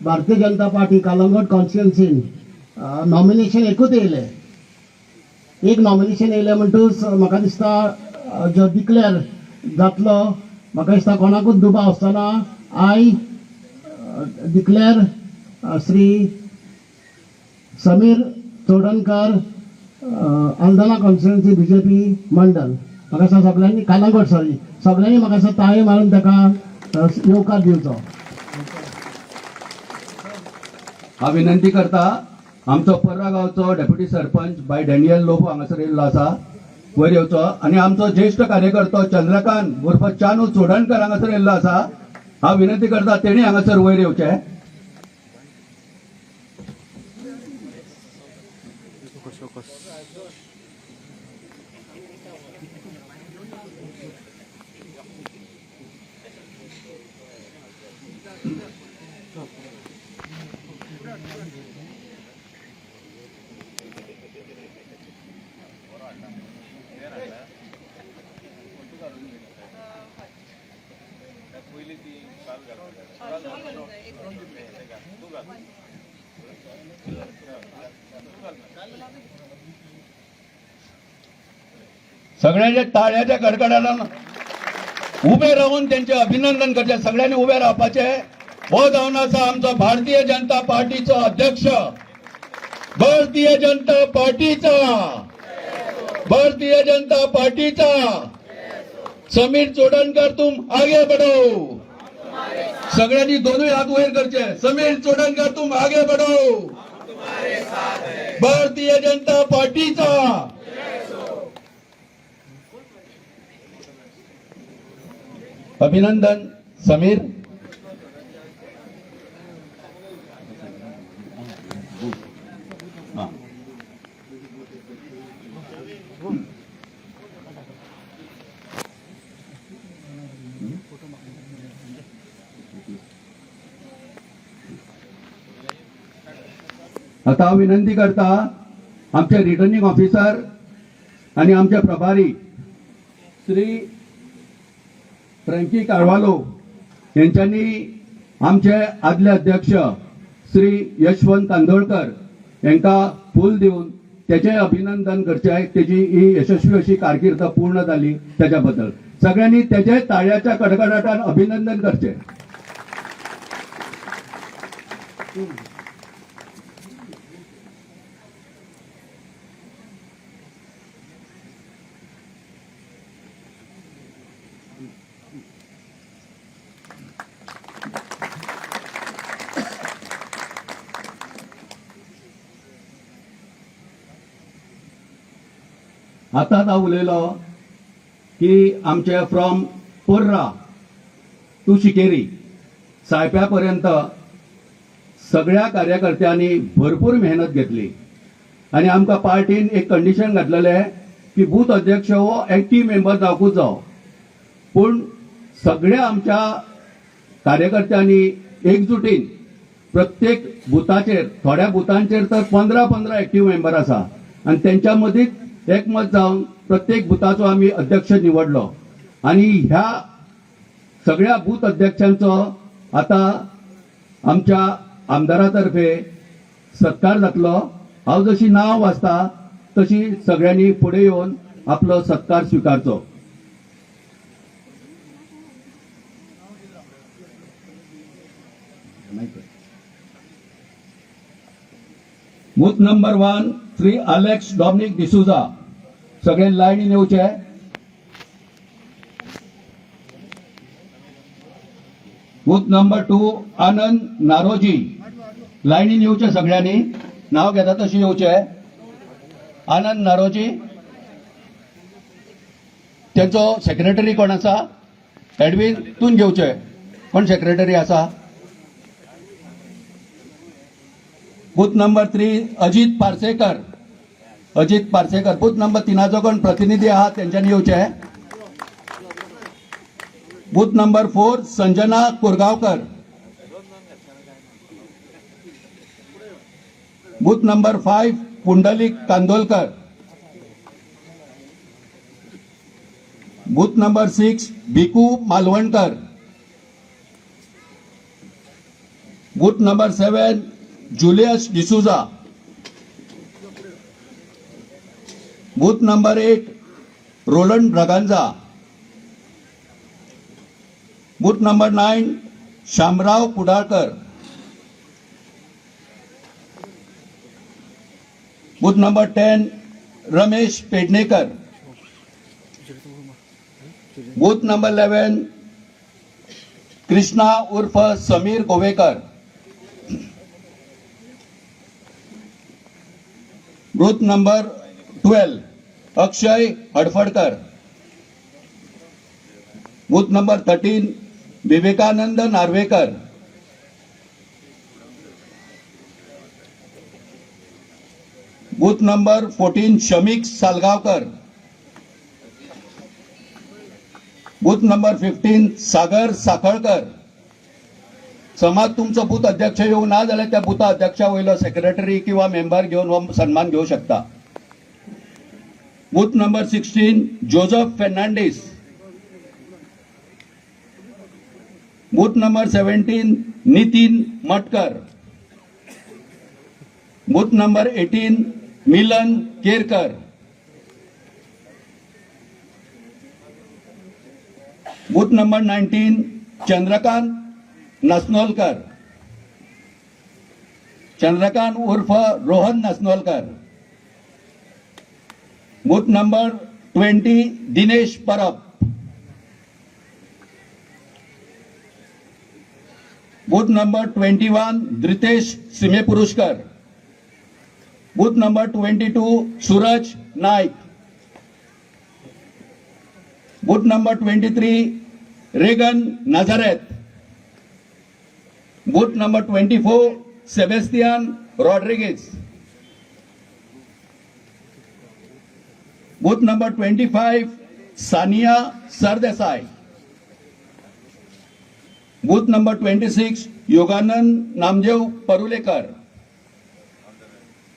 Bharatiya Janata party Calangute कॉन्स्टिट्युन्सीन nomination एकूच येयलें. एक नॉमिनेशन येयलें म्हणटूच म्हाका दिसता जो डिक्लेअर जातलो म्हाका दिसता कोणाकूच दुबाव आसतना I declare Shri Sameer Chodankar Aldona constituency BJP Mandal. म्हाका दिसता सगळ्यांनी कलंगूट सगळ्यांनी म्हाका दिसता ताळे मारून ताका येवकार दिवचो. हांव विनंती करता आमचो पर्रा गांवचो डेप्युटी सरपंच बाय डॅनियल लोबो हांगासर येयल्लो आसा, वयर येवचो. आनी आमचो ज्येष्ठ कार्यकर्तो चंद्रकांत उर्फ चानू चोडणकर हांगासर येयल्लो आसा. हांव विनंती करता तेणी हांगासर वयर येवचें. सगळ्यांच्या ताळ्याच्या कडकडाटान उबे राहून त्यांचे अभिनंदन करचे. सगळ्यांनी उबे रावपाचे. हो जावन आसा आमचो भारतीय जनता पार्टीचो अध्यक्ष, भारतीय जनता पार्टीचा समीर चोडणकर, तुम आगे बढ़ो. सगळ्यांनी दोनों हात वयर करचे. समीर चोडणकर तुम आगे बढ़ो. भारतीय जनता पार्टीचा. अभिनंदन समीर. आता हांव विनंती करता आमचे रिटर्निंग ऑफिसर आणि आमचे प्रभारी श्री फ्रँकी कारवालो यांच्यानी आमचे आदले अध्यक्ष श्री यशवंत कांदोळकर यांका फूल दिवन त्याचे अभिनंदन करचे. त्याची ही यशस्वी अशी कारकीर्द पूर्ण झाली त्याच्याबद्दल सगळ्यांनी त्याचे ताळ्याच्या कडकडाटान अभिनंदन करचे. आताच हांव उलयलो की आमचे फ्रॉम पर्रा टू शिकेरी सायप्या पर्यंत सगळ्या कार्यकर्त्यांनी भरपूर मेहनत घेतली आणि आमकां पार्टीन एक कंडिशन घातलेले की बूथ अध्यक्ष हो एक्टिव्ह मेंबर जावूंकूच जावो. पूण सगळ्या आमच्या कार्यकर्त्यांनी एकजुटीन प्रत्येक बुथाचेर, थोड्या बुथांचेर तर 15 एक्टिव्ह मेंबर आसा आणि त्यांच्या मदींच एकमत जावन प्रत्येक बुथाचो आम्ही अध्यक्ष निवडलो. आणि ह्या सगळ्या बूथ अध्यक्षांचो आता आमच्या आमदारातर्फे सत्कार जातलो. हांव जशी नांव वाचता तशी सगळ्यांनी फुडें येवन आपलो सत्कार स्वीकारचो. Booth number 1 Shri Alex Dominic D'Souza. सगळे लाईनीन येवचे. Booth number 2 Anand Naroji. लाईनीन येवचे सगळ्यांनी. नाव घेता तशी येवचे. आनंद नारोजी. त्यांचो सेक्रेटरी कोण आसा? एडवीन तून घेवचे. कोण सेक्रेटरी आसा? Booth number 3 Ajit Parsekar. Booth number 3 कोण प्रतिनिधी आहात त्यांच्यानी येवचे. Booth number 4 Sanjana Kurgaonkar. Booth number 5 Pundalik Kandolkar. Booth number 6 Bhiku Malvankar. Booth number 7 Julius D'Souza. Booth number 8 Roland Braganza. Booth number 9 Shamrao Kudalkar. Booth number 10 Ramesh Pednekar. Booth number 11 Krishna उर्फ Sameer Govekar. Booth number 12 Akshay Hadfadkar. Booth number 13 Vivekanand Narvekar. Booth number 14 Shamik सालगावकर. Booth number 15 सागर साखळकर. समाज तुमचो booth अध्यक्ष येऊ ना जाल्यार त्या बुथा अध्यक्षा वयलो सेक्रेटरी किंवा मेंबर घेऊन हो सन्मान घेऊ शकता. Booth number 16 Joseph Fernandes. Booth number 17 Nitin Matkar. Booth number 18 Milan Kerkar. Booth number 19 Chandrakant Nasnolkar. Chandrakant उर्फ Rohan Nasnolkar. Booth number 20 Dinesh Parab. Booth number 21 Dhrutesh Simepurushkar. Booth number 22 Suraj Naik. Booth number 23 Regan Nazareth. Booth number 24 Sebastian Rodrigues. Booth number 25 Saniya Sardesai. Booth number 26 Yoganand Namdev Parulekar.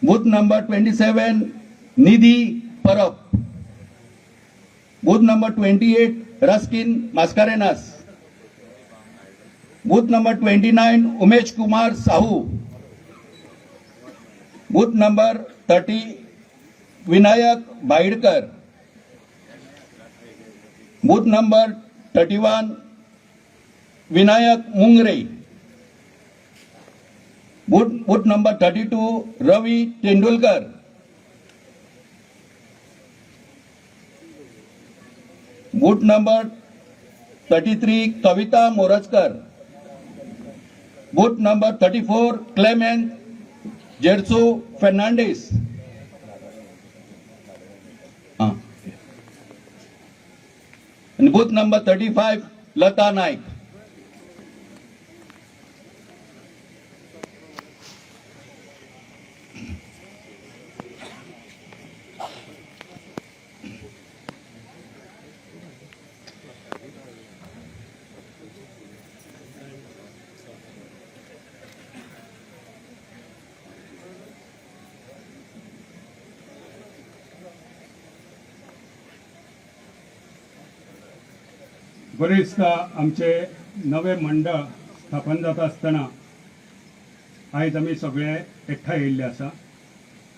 Booth number 27 Nidhi Parab. Booth number 28 Ruskin Mascarenhas. Booth number 29 Umesh Kumar Sahu. Booth number 30 Vinayak Baidkar. Booth number 31 Vinayak Mungre. Booth number 32 Ravi Tendulkar. Booth number 33 Kavita Morajkar. Booth number 34 Clement Jerso Fernandes. and booth number 35 Lata Naik. बरेचदा आमचे नवे मंडळ स्थापन जाता आसतना आयज आमी सगळे एकठांय येयल्ले आसा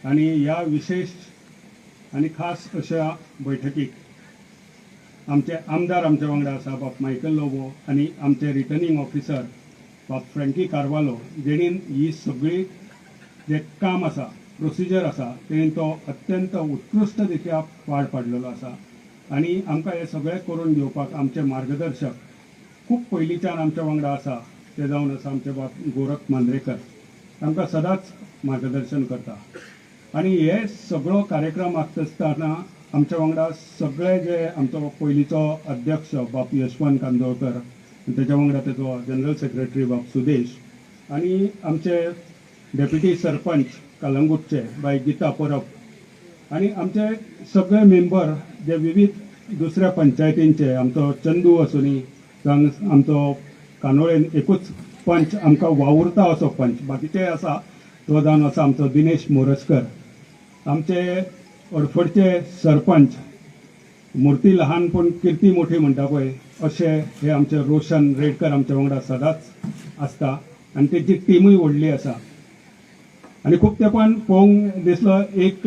आनी ह्या विशेष आनी खास अशा बैठकीक आमचे आमदार आमचे वांगडा आसा बाब मायकल लोबो आनी आमचे रिटर्निंग ऑफिसर बाब फ्रँकी कार्वालो जेणीन ही सगळी जे काम आसा प्रोसिजर आसा तेणीन तो अत्यंत उत्कृश्ट रित्या पार पाडलेलो आसा आनी आमकां हे सगळें करून दिवपाक आमचे मार्गदर्शक खूब पयलींच्यान आमच्या वांगडा आसा ते जावन आसा आमचे बाब गोरख मांद्रेकर आमकां सदांच मार्गदर्शन करता आनी हे सगळो कार्यक्रम आसता आसतना आमच्या वांगडा सगळे जे आमचो पयलींचो अध्यक्ष बाब यशवंत कांदोळकर तेच्या वांगडा तेजो जनरल सेक्रेटरी बाब सुदेश आनी आमचे डेप्युटी सरपंच कलंगूटचे बाय गीता परब आनी आमचे सगळे मेंबर जे विविध दुसऱ्या पंचायतींचे आमचो चंदू आसुनी जावं आमचो कानोळेन एकूच पंच आमकां वावुरता असो पंच बाकीचे आसा तो जावन आसा आमचो दिनेश मोरजकर आमचे अडफडचे सरपंच मुर्ती ल्हान पूण किर्ती मोठी म्हणटा पळय अशे हे आमचे रोशन रेडकर आमच्या वांगडा सदांच आसता आनी तेची टिमूय व्हडली आसा आनी खूब तेंपान पळोवंक दिसलो एक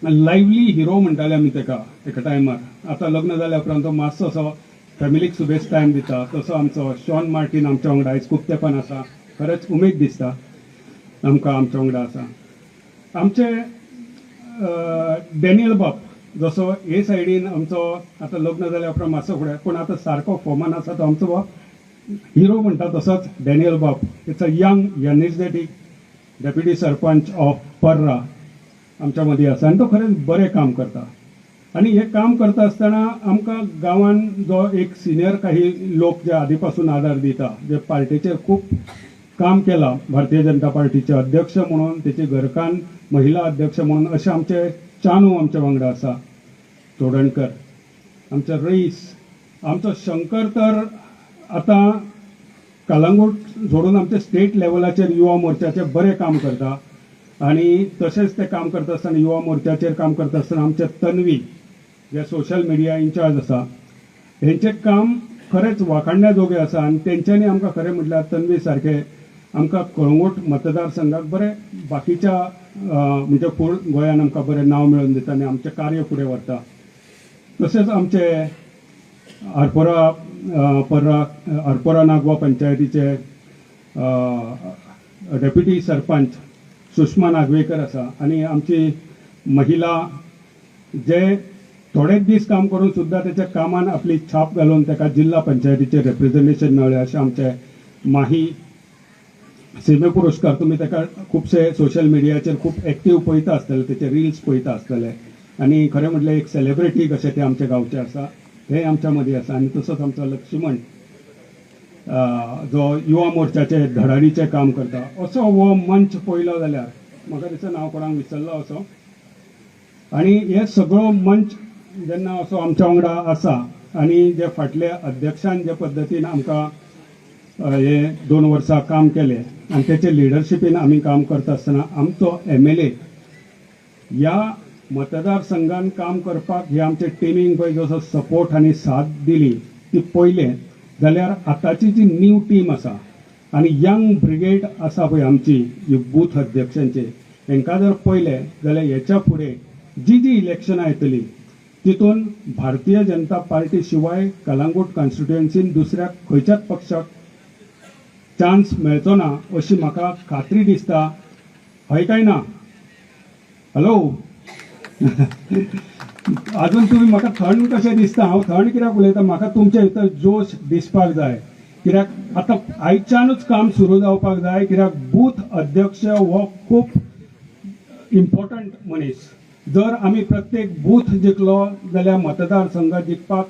लायव्हली हिरो म्हणटाले आमी तेका एका टायमार. आतां लग्न जाल्या उपरांत तो मातसो असो फॅमिलीक सुबेज टायम दिता. तसो आमचो शॉन मार्टीन आमच्या वांगडा आयज खूब तेंपान आसा. खरेंच उमेद दिसता आमकां आमच्या वांगडा आसा. आमचे डॅनियल बाप जसो हे सायडीन आमचो आतां लग्न जाल्या उपरांत मातसो फुडें पूण आतां सारको फॉर्मान आसा तो आमचो बाप हिरो म्हणटा तसोच डॅनियल बाप. It's a young energetic deputy sarpanch of पर्रा आमच्या मदीं आसा आनी तो खरेंच बरें काम करता. आनी हे काम करता आसतना आमकां गांवान जो एक सिनियर काही लोक जे आदी पासून आदार दिता, जे पार्टीचेर खूब काम केलां, भारतीय जनता पार्टीचे अध्यक्ष म्हणून, तेचे घरकान्न महिला अध्यक्ष म्हणून, अशे आमचे चानू आमच्या वांगडा आसा. चोडणकर आमचे रईस, आमचो शंकर तर आतां कलंगूट सोडून आमचे स्टेट लेवलाचेर युवा मोर्चाचे बरें काम करता. आनी तशेंच ते काम करता आसतना युवा मोर्चाचेर काम करता आसतना आमचे तन्वी जे सोशल मिडिया इन्चार्ज आसा, हेंचें काम खरेंच वाखाणण्याजोगें आसा. आनी तेंच्यांनी आमकां खरें म्हटल्यार तन्वी सारके आमकां कळंगूट मतदारसंघाक बरें बाकीच्या म्हणजे फूल गोंयान आमकां बरें नांव मेळोवन दिता आनी आमचें कार्य फुडें व्हरता. तशेंच आमचे आरपोरा नागवा पंचायतीचे डेप्युटी सरपंच सुषमा नागवेकर आसा. आनी आमची महिला जे थोडेच दीस काम करून सुद्दां तेच्या कामान आपली छाप घालून ताका जिल्हा पंचायतीचे रिप्रेझेंटेशन मेळ्ळें. अशें आमचे माही सीमे पुरस्कार, तुमी ताका खुबशे सोशल मिडियाचेर खूब एक्टीव पळयता आसतले, तेचे रिल्स पळयता आसतले. आनी खरें म्हटल्यार एक सेलिब्रिटी कशे ते आमचे गांवचे आसा, हे आमच्या मदीं आसा. आनी तसोच आमचो लक्ष्मण जो युवा मोर्चाचे धडाडीचें काम करता. असो हो मंच पळयलो जाल्यार म्हाका दिसता नांव कोणाक विसरलो असो. आनी हे सगळो मंच जेन्ना असो आमच्या वांगडा आसा आनी जे फाटले अध्यक्षान जे पद्दतीन आमकां हे 2 वर्सां काम केलें आनी तेचे लिडरशिपीन आमी काम करता आसतना आमचो MLA ह्या मतदारसंघान काम करपाक हे आमचे टिमींग पळय जसो सपोर्ट आनी साथ दिली ती पळयलें जाल्यार आतांची जी न्यू टीम आसा आनी यंग ब्रिगेड आसा पळय आमची बूथ अध्यक्षांचे, हांकां जर पळयलें जाल्यार हेच्या फुडें जी इलेक्शनां येतली तितून भारतीय जनता पार्टी शिवाय कलंगूट कॉन्स्टिट्युएन्सीन दुसऱ्या खंयच्याच पक्षाक चान्स मेळचो ना अशी म्हाका खात्री दिसता. हय काय ना? हॅलो अजून तुम्ही म्हाका थंड कशें दिसता? हांव थंड कित्याक उलयता, म्हाका तुमचे भितर जोश दिसपाक जाय. कित्याक आतां आयच्यानूच काम सुरू जावपाक जाय. कित्याक बूथ अध्यक्ष हो खूब इम्पॉर्टंट मनीस. जर आमी प्रत्येक बूथ जिखलो जाल्यार मतदारसंघ जिखपाक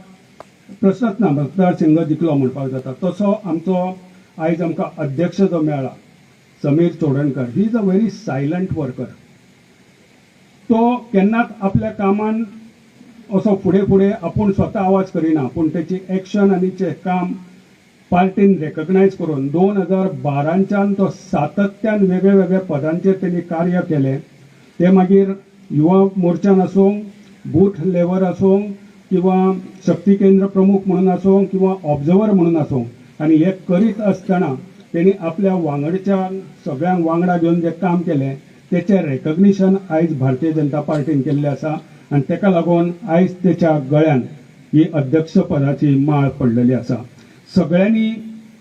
प्रश्नच ना, मतदारसंघ जिखलो म्हणपाक जाता. तसो आमचो आयज आमकां अध्यक्ष जो मेळ्ळा Sameer Chodankar, he is a very silent worker. तो केन्नाच आपल्या कामान असो फुडें आपूण स्वता आवाज करिना, पूण तेची एक्शन आनी तें काम पार्टीन रेकग्नायज करून 2012च्यान तो सातत्यान वेगळ्या पदांचेर तेणी कार्य केलें. ते मागीर युवा मोर्चान आसूं, बूथ लेवल आसूं, किंवा शक्ती केंद्र प्रमुख म्हणून आसूं, किंवा ऑब्झर्वर म्हणून आसूं. आनी हे करीत आसतना तेणी आपल्या वांगडच्या सगळ्यांक वांगडा घेवन जे काम केलें तेचें रेकग्निशन आयज भारतीय जनता पार्टीन केल्लें आसा. आनी तेका लागून आयज तेच्या गळ्यान ही अध्यक्ष पदाची माळ पडलेली आसा. सगळ्यांनी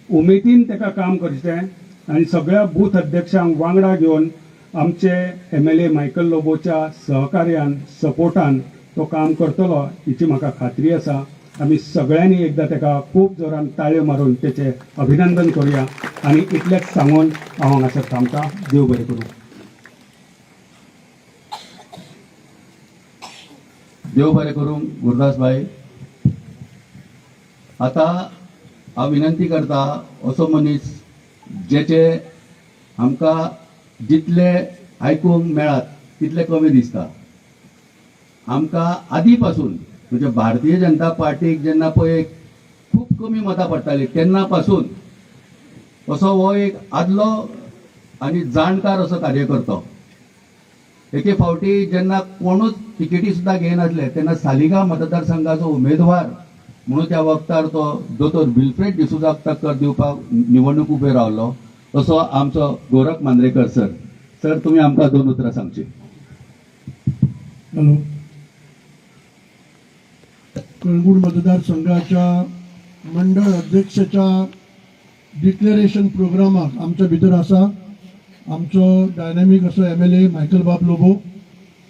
उमेदीन तेका काम करचें आनी सगळ्या बूथ अध्यक्षांक वांगडा घेवन आमचे MLA मायकल लोबोच्या सहकार्यान सपोर्टान तो काम करतलो हिची म्हाका खात्री आसा. आमी सगळ्यांनी एकदां तेका खूब जोरान ताळयो मारून तेचें अभिनंदन करुया. आनी इतलेंच सांगून हांव हांगासर थांबतां. देव बरें करूं. देव बरें करूं गुरुदास भाई. आता हांव विनंती करता असो मनीस जेचे आमकां जितले आयकूंक मेळात तितले कमी दिसता. आमकां आदी पासून म्हणजे भारतीय जनता पार्टीक जेन्ना पळय खूब कमी मतां पडटालीं तेन्ना पासून असो हो एक आदलो आनी जाणकार असो कार्यकर्तो. एके फावटी जेन्ना कोणूच तिकेटी सुद्दां घेयनासले तेन्ना सालिगांव मतदारसंघाचो उमेदवार म्हणून त्या वक्तार तो दोतोर विल्फ्रेड डिसुजाक टक्कर दिवपाक निवडणूक उबे रावलो असो आमचो गोरख मांद्रेकर सर. सर तुम्ही आमकां 2 उतरां सांगची. हॅलो. कळंगूट मतदारसंघाच्या मंडळ अध्यक्षाच्या डिक्लेरेशन प्रोग्रामाक आमच्या भितर आसा आमचो डायनॅमीक असो MLA मायकल बाब लोबो,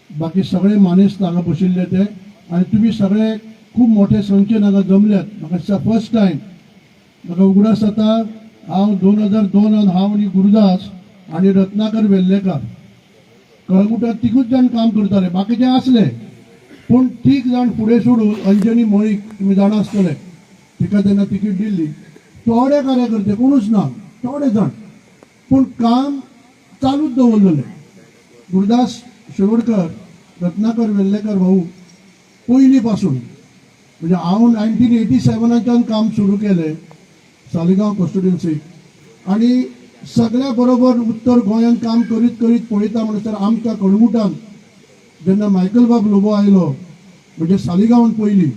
बाकी सगळे मानेस्त हांगा बशिल्ले ते, आनी तुमी सगळे खूब मोठे संख्येन हांगा जमल्यात. म्हाका दिसता फर्स्ट टायम म्हाका उगडास जाता. हांव 2002 हांव आनी गुरुदास आनी रत्नाकर वेल्लेकार कळंगुटात तिगूच जाण काम करताले, बाकीचे आसले पूण तीग जाण फुडें सोडून अंजनी मळीक तुमी जाणा आसतले, तिका तेन्ना तिकीट दिल्ली. थोडे कार्यकर्ते कोणूच ना, थोडे जाण, पूण काम चालूच दवरलेले. गुरुदास शेवडकर, रत्नाकर वेल्लेकर भाऊ पयलीं पासून म्हणजे हांव 1987च्यान काम सुरू केलें सालिगांव कॉन्स्टिट्युएन्सीक आनी सगळ्या बरोबर उत्तर गोंयांत काम करीत करीत पळयता म्हणसर आमच्या कळंगुटान जेन्ना मायकल बाब लोबो आयलो म्हणजे सालिगांवान पयलीं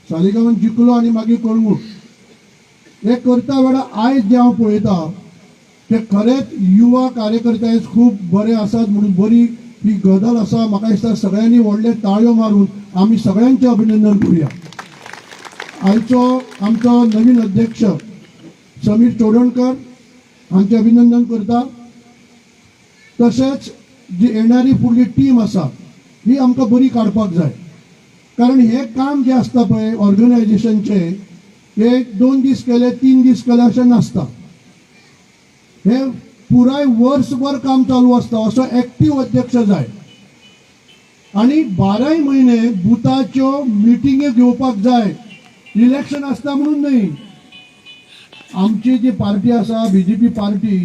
सालिगांवान जिखलो आनी मागीर कळंगूट हे करता वेळा आयज जे हांव पळयता ते खरेंच युवा कार्यकर्ते आयज खूब बरे आसात म्हणून बरी ही गजाल आसा. म्हाका दिसता सगळ्यांनी व्हडले ताळयो मारून आमी सगळ्यांचें अभिनंदन करुया. आयचो आमचो नवीन अध्यक्ष समीर चोडणकर हांचे अभिनंदन करता. तशेंच जी येणारी फुडली टीम आसा ही आमकां बरी काडपाक जाय, कारण हे काम जे आसता पळय ऑर्गनायझेशनचे हे 2 दीस केले 3 दीस केले अशें नासता. हे पुराय वर्सभर काम चालू आसता. असो एक्टीव अध्यक्ष जाय आनी 12 म्हयने बुथाच्यो मिटिंगे घेवपाक जाय. इलेक्शन आसता म्हणून न्हय. आमची जी पार्टी आसा BJP पार्टी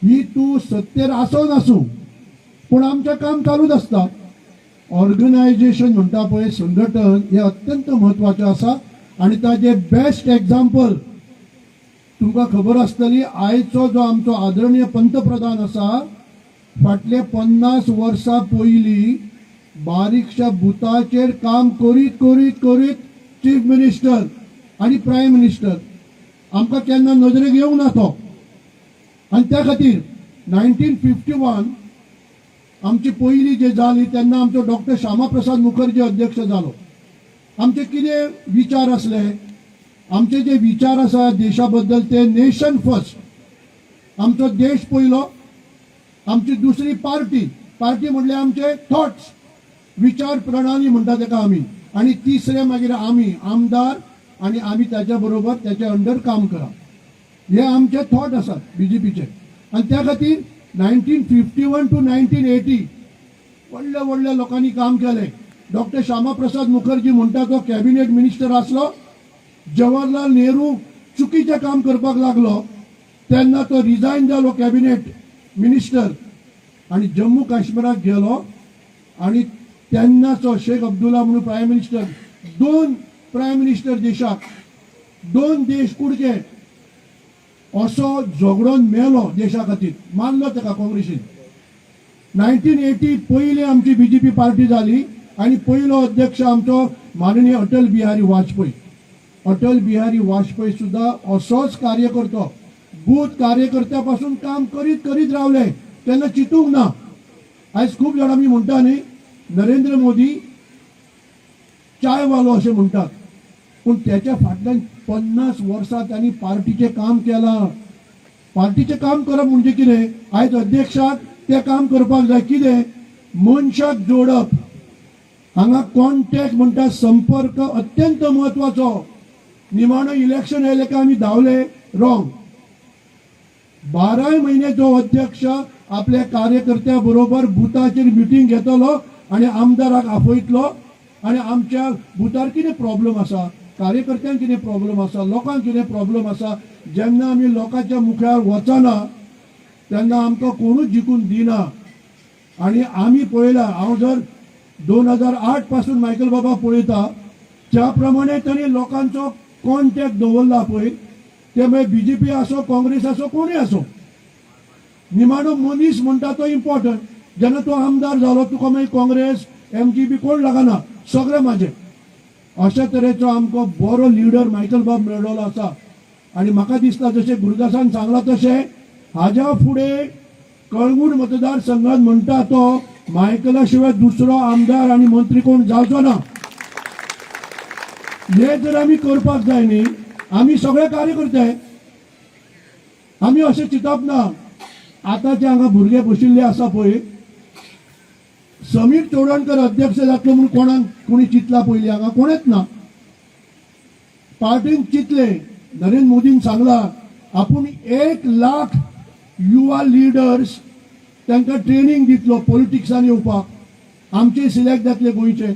ही तूं सत्तेर आसो नासूं पूण आमचें काम चालूच आसता. ऑर्गनायझेशन म्हणटा पळय संघटन हे अत्यंत म्हत्वाचें आसा आनी ताजे बेस्ट एग्जाम्पल तुमकां खबर आसतली. आयचो जो आमचो आदरणीय पंतप्रधान आसा फाटले 50 वर्सां पयलीं बारीकशा बुथाचेर काम करीत करीत करीत चीफ मिनिस्टर आनी प्रायम मिनिस्टर आमकां केन्ना नजरेक येवंक ना तो. आनी त्या खातीर 1951 आमची पयली जे जाली तेन्ना आमचो डॉक्टर श्यामा प्रसाद मुखर्जी अध्यक्ष जालो. आमचे कितें विचार आसले, आमचे जे विचार आसा देशा बद्दल ते नेशन फर्स्ट, आमचो देश पयलो. आमची दुसरी पार्टी म्हणले आमचे थॉट्स, विचार प्रणाली म्हणटा ताका आमी. आनी तिसरे मागीर आमी आमदार आनी आमी त्याच्या बरोबर त्याच्या अंडर काम करप. हे आमचे थॉट आसात BJPचे. आनी त्या खातीर 1951 to 1980 व्हडल्या व्हडल्या लोकांनी काम केलें. डॉक्टर श्यामा प्रसाद मुखर्जी म्हणटा तो कॅबिनेट मिनिस्टर आसलो. जवाहरलाल नेहरू चुकीचें काम करपाक लागलो तेन्ना तो रिजायन जालो कॅबिनेट मिनिस्टर आनी जम्मू काश्मीराक गेलो. आनी तेन्नाचो शेख अब्दुल्ला म्हणून प्रायम मिनिस्टर, 2 प्रायम मिनिस्टर देशाक, 2 देश कुडचे असो झगडोन मेलो देशा खातीर, मारलो ताका काँग्रेसीन. 1980 पयली आमची BJP पार्टी जाली आनी पयलो अध्यक्ष आमचो माननीय अटल बिहारी वाजपेयी. अटल बिहारी वाजपेयी सुद्धा असोच कार्यकर्तो, बूथ कार्यकर्त्या पासून काम करीत करीत रावले, तेन्ना चितूंक ना. आयज खूब जाण आमी म्हणटा न्ही नरेंद्र मोदी चायवालो अशें म्हणटात, पूण त्याच्या फाटल्यान 50 वर्सां त्यांनी पार्टीचें काम केलां. पार्टीचें काम करप म्हणजे कितें, आयज अध्यक्षाक तें काम करपाक जाय. कितें, मनशाक जोडप. हांगा कॉन्टॅक्ट म्हणटा संपर्क अत्यंत म्हत्वाचो. निमाणो इलेक्शन आयलें काय आमी धांवले रॉंग. 12 म्हयने जो अध्यक्ष आपल्या कार्यकर्त्या बरोबर बुथाचेर मिटींग घेतलो आनी आमदाराक आपयतलो आनी आमच्या बुथार कितें प्रॉब्लेम आसा, कार्यकर्त्यांक कितें प्रॉब्लेम आसा, लोकांक कितें प्रॉब्लेम आसा, जेन्ना आमी लोकांच्या मुखार वचना तेन्ना आमकां कोणूच जिखून दिना. आनी आमी पळयलां, हांव जर 2008 पासून मायकल बाबा पळयता त्या प्रमाणे तांणी लोकांचो कॉन्टॅक्ट दवरला पळय, ते मागीर BJP आसो काँग्रेस आसो कोणूय आसो. निमाणो मनीस म्हणटा तो इम्पॉर्टंट. जेन्ना तो आमदार जालो तुका मागीर काँग्रेस MGP कोण लागना, सगळे म्हाजे. अशा तरेचो आमकां बरो लिडर मायकल बाब मेळ्ळो आसा आनी म्हाका दिसता जशें गुरुदासान सांगला तशें हाज्या फुडें कळंगूट मतदारसंघात म्हणटा तो मायकला शिवाय दुसरो आमदार आणि मंत्री कोण जावचो ना. हे जर आमी करपाक जाय न्ही, आमी सगळे कार्यकर्ते आमी अशें चिंतप ना. आतांचे हांगा भुरगे बशिल्ले आसा पळय, समीर चोडणकर अध्यक्ष जातलो म्हणून कोणाक कोणी चिंतला पयलीं? हांगा कोणेच ना. पार्टीन चिंतले, नरेंद्र मोदीन सांगला आपूण 1,00,000 युवा लिडर्स तांकां ट्रेनिंग दितलो पॉलिटिक्सान येवपाक, आमचे सिलेक्ट जातले गोंयचे.